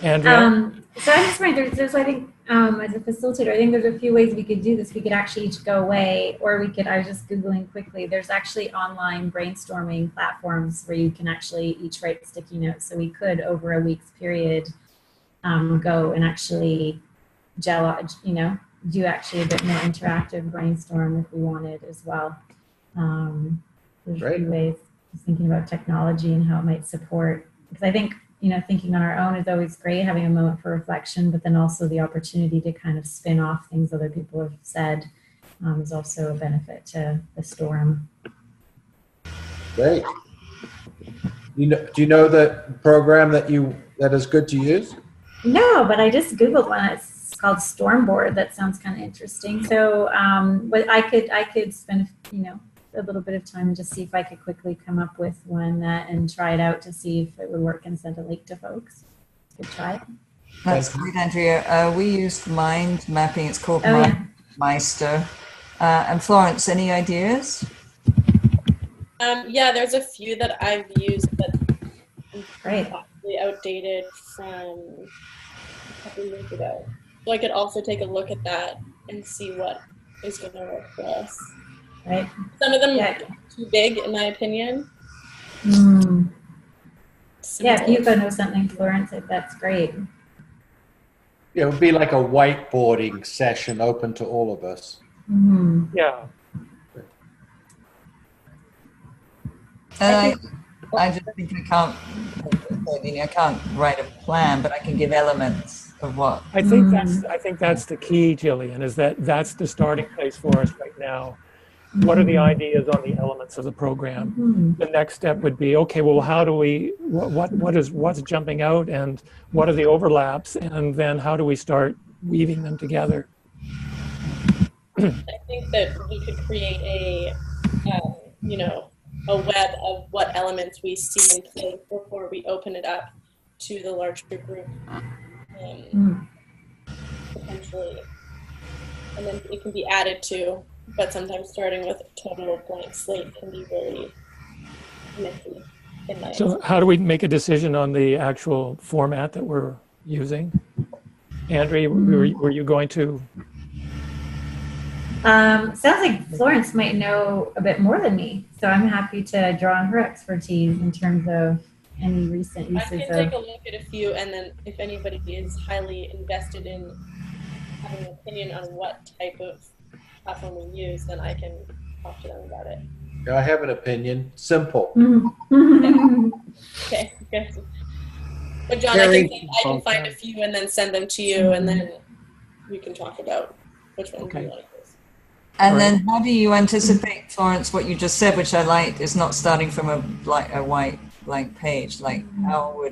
Andrea? So I'm just wondering, there's I think, as a facilitator, I think there's a few ways we could do this. We could actually each go away, or we could, I was just Googling quickly, there's actually online brainstorming platforms where you can actually each write sticky notes. So we could, over a week's period, go and actually do actually a bit more interactive brainstorm if we wanted as well. There's a few ways, just thinking about technology and how it might support, because I think, thinking on our own is always great, having a moment for reflection, but then also the opportunity to kind of spin off things other people have said is also a benefit to the storm. Great. Do you know the program that is good to use? No, but I just Googled one. It's called Stormboard. That sounds kind of interesting. So, but I could spend, a little bit of time and just see if I could quickly come up with one and try it out to see if it would work and send a link to folks. Could try it. That's great, Andrea. We used mind mapping. It's called Meister. And Florence, any ideas? Yeah, there's a few that I've used that Great. Possibly outdated from a couple years ago. So I could also take a look at that and see what is going to work for us. Right. Some of them are too big, in my opinion. Yeah, if you know something, Florence, that's great. Yeah, it would be like a whiteboarding session open to all of us. Yeah. And I just think I can't write a plan, but I can give elements of what. I think that's the key, Jillian, is that's the starting place for us right now. What are the ideas on the elements of the program? The next step would be, okay, well, how do we, what's jumping out, and what are the overlaps, and then how do we start weaving them together? I think that we could create a web of what elements we see in place before we open it up to the larger group. Potentially. and then it can be added to, but sometimes starting with a total blank slate can be really messy in my So how do we make a decision on the actual format that we're using? Andrea, were you going to? Sounds like Florence might know a bit more than me, so I'm happy to draw on her expertise in terms of any recent I uses can of. take a look at a few, and then if anybody is highly invested in having an opinion on what type of platform we use, then I can talk to them about it. I have an opinion. Simple. Okay, good. But John, Very I can find a few and then send them to you, and then we can talk about which one Okay. you want to use. And All right. then how do you anticipate, Florence, what you just said, which I liked, is not starting from a white blank page. Like how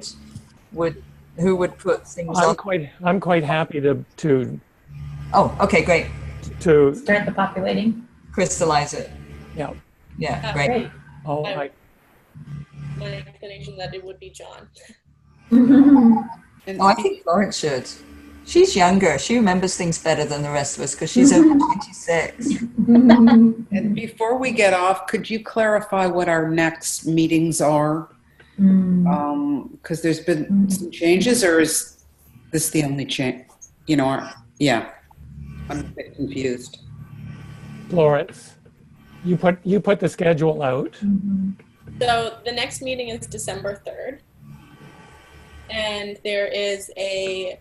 who would put things on? I'm quite happy to Oh, okay, great. Start the populating. Crystallize it. Yeah. Yeah, great. Great. Oh, My inclination that it would be John. And Oh, I think Florence should. She's younger. She remembers things better than the rest of us because she's over 26. And before we get off, could you clarify what our next meetings are? Because there's been some changes, or is this the only change? You know, yeah, I'm a bit confused. Florence, you put the schedule out. So the next meeting is December 3rd, and there is a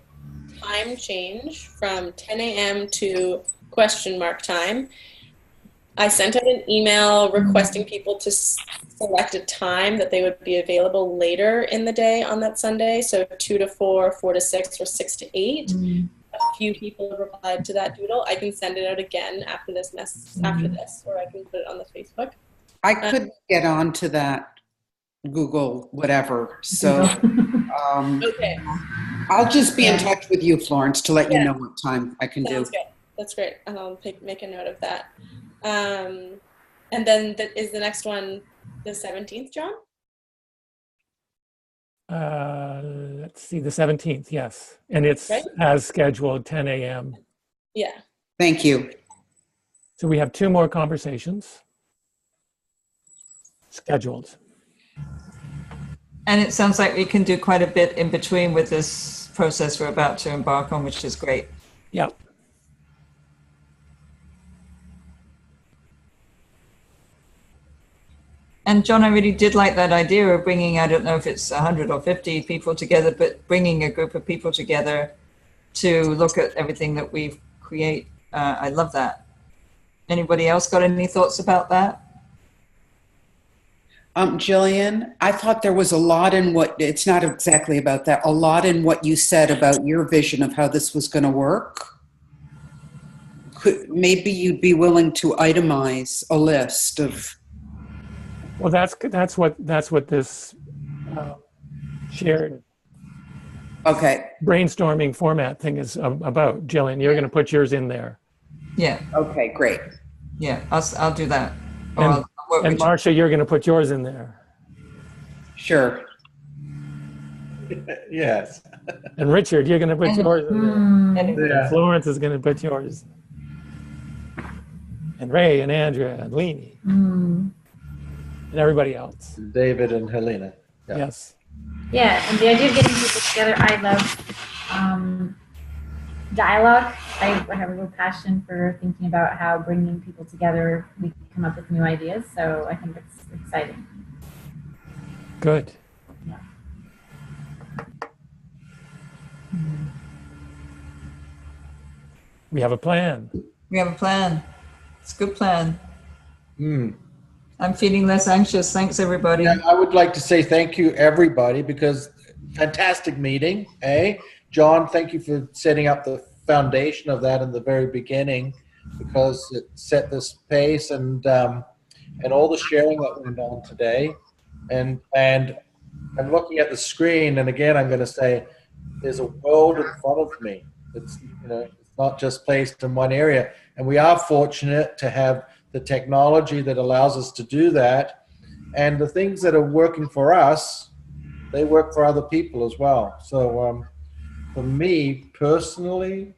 time change from 10 a.m. to question mark time. I sent out an email requesting people to select a time that they would be available later in the day on that Sunday. So 2 to 4, 4 to 6, or 6 to 8. A few people have replied to that doodle. I can send it out again after this or I can put it on the Facebook. I couldn't get onto that Google whatever, so Okay, I'll just be in touch with you, Florence, to let you know what time I can do. sounds good. That's great. I'll make a note of that. And then is the next one the 17th, John? Let's see, the 17th, yes. And it's Right. as scheduled, 10 a.m. Yeah. Thank you. So we have 2 more conversations scheduled. And it sounds like we can do quite a bit in between with this process we're about to embark on, which is great. Yep. And John, I really did like that idea of bringing, I don't know if it's 100 or 50 people together, but bringing a group of people together to look at everything that we create. I love that. Anybody else got any thoughts about that? Jillian, I thought there was a lot in what, it's not exactly about that, a lot in what you said about your vision of how this was going to work. Maybe you'd be willing to itemize a list of. Well, that's what this shared Okay. brainstorming format thing is about. Jillian, you're going to put yours in there. Yeah, Okay, great. yeah, I'll do that. Or And- I'll work And with you. Marcia, you're going to put yours in there. Sure. Yes. And Richard, you're going to put yours in there. And Yeah. Florence is going to put yours. And Ray and Andrea and Leanie and everybody else. David and Helena. Yeah. Yes. Yeah, and the idea of getting people together, I love dialogue. I have a real passion for thinking about how bringing people together, we can come up with new ideas. So I think it's exciting. Good. We have a plan. we have a plan. It's a good plan. Mm. I'm feeling less anxious. Thanks, everybody. Yeah, I would like to say thank you, everybody, because fantastic meeting, eh? John, thank you for setting up the foundation of that in the very beginning, because it set this pace and all the sharing that went on today. And I'm looking at the screen, and again, I'm going to say there's a world in front of me. It's, it's not just placed in one area. And we are fortunate to have the technology that allows us to do that. And the things that are working for us, they work for other people as well. So for me personally,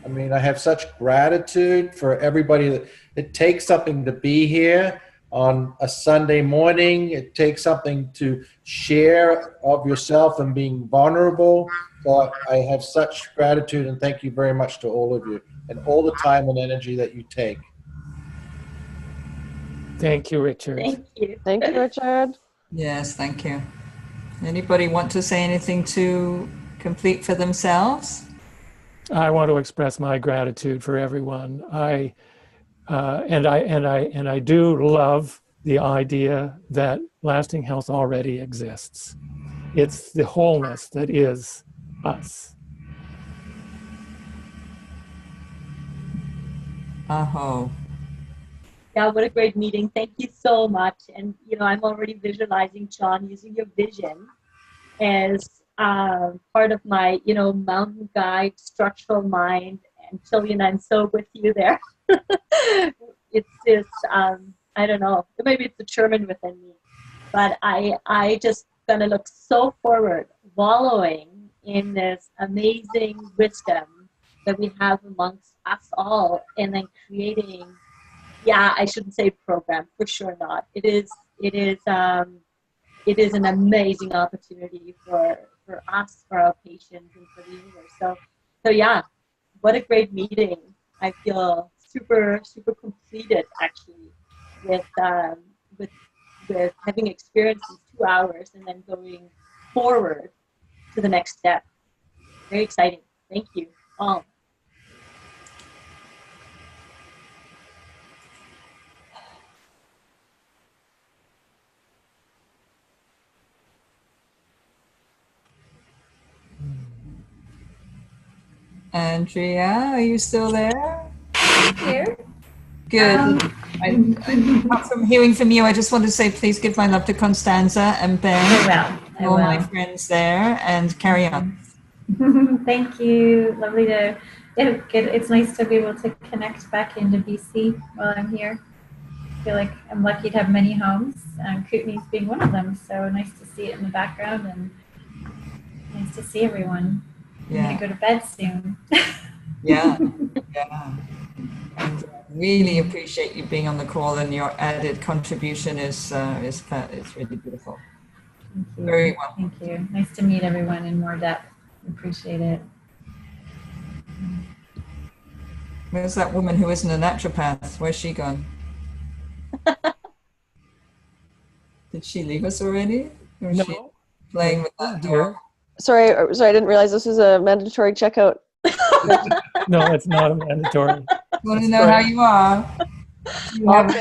I mean, I have such gratitude for everybody that it takes something to be here on a Sunday morning. It takes something to share of yourself and being vulnerable. So I have such gratitude and thank you very much to all of you and all the time and energy that you take. Thank you, Richard. Thank you. Thank you, Richard. Yes, thank you. Anybody want to say anything to complete for themselves? I want to express my gratitude for everyone. I do love the idea that lasting health already exists. It's the wholeness that is us. Aho. Yeah, what a great meeting. Thank you so much. And, I'm already visualizing John using your vision as part of my, mountain guide, structural mind. And Jillian, I'm so with you there. It's this, I don't know, maybe it's the German within me, but I just gonna look so forward, wallowing in this amazing wisdom that we have amongst us all, and then creating, I shouldn't say program, for sure not. It is an amazing opportunity for us, for our patients, and for the universe. So yeah, what a great meeting. I feel super completed actually with having experienced these 2 hours and then going forward to the next step. Very exciting. Thank you all. Andrea, are you still there? Here. Good. Apart from hearing from you, I just want to say please give my love to Constanza and Ben, I all will. my friends there, and carry on. Thank you. Lovely to. It's nice to be able to connect back into BC while I'm here. I feel like I'm lucky to have many homes, Kootenays being one of them. So nice to see it in the background and nice to see everyone. I'm gonna go to bed soon. Yeah. And really appreciate you being on the call, and your added contribution is really beautiful. Thank you. Very well. Thank you. Nice to meet everyone in more depth. Appreciate it. Where's that woman who isn't a naturopath? Where's she gone? Did she leave us already? Or is she playing with that door? Sorry, I didn't realize this was a mandatory checkout. No, it's not mandatory. I want to know how you are. You have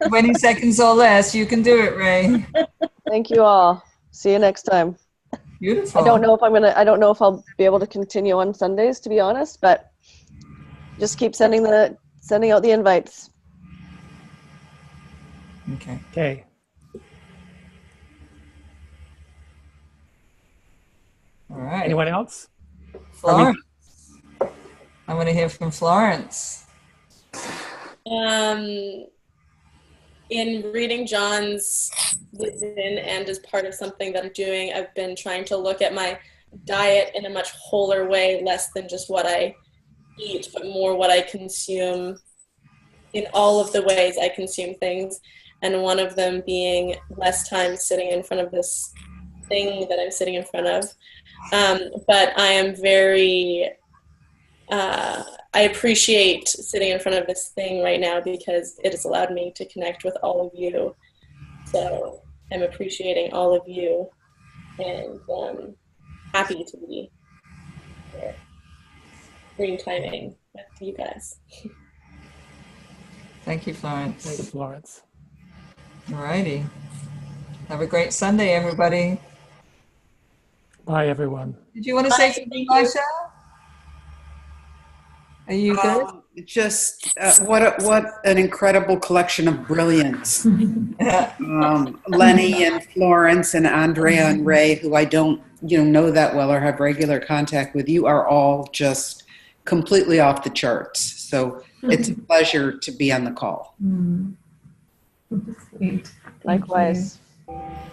20 seconds or less. You can do it, Ray. Thank you all. See you next time. Beautiful. I don't know if I'll be able to continue on Sundays, to be honest, but just keep sending out the invites. Okay. All right. Anyone else? Florence. I want to hear from Florence. In reading John's vision and as part of something that I'm doing, I've been trying to look at my diet in a much wholer way, less than just what I eat, but more what I consume in all of the ways I consume things. And one of them being less time sitting in front of this thing that I'm sitting in front of. But I am very, I appreciate sitting in front of this thing right now because it has allowed me to connect with all of you. So I'm appreciating all of you and happy to be here. Green timing with you guys. Thank you, Florence. Thank you, Florence. All righty. Have a great Sunday, everybody. Bye, everyone. Did you want to say something, Marsha? Are you good? Just what an incredible collection of brilliance. Lenny and Florence and Andrea and Ray, who I don't know that well or have regular contact with, you are all just completely off the charts. So it's a pleasure to be on the call. Sweet. Likewise.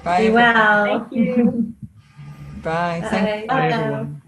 Bye. Be well. Thank you. Bye. Bye. Thank you. Bye, everyone.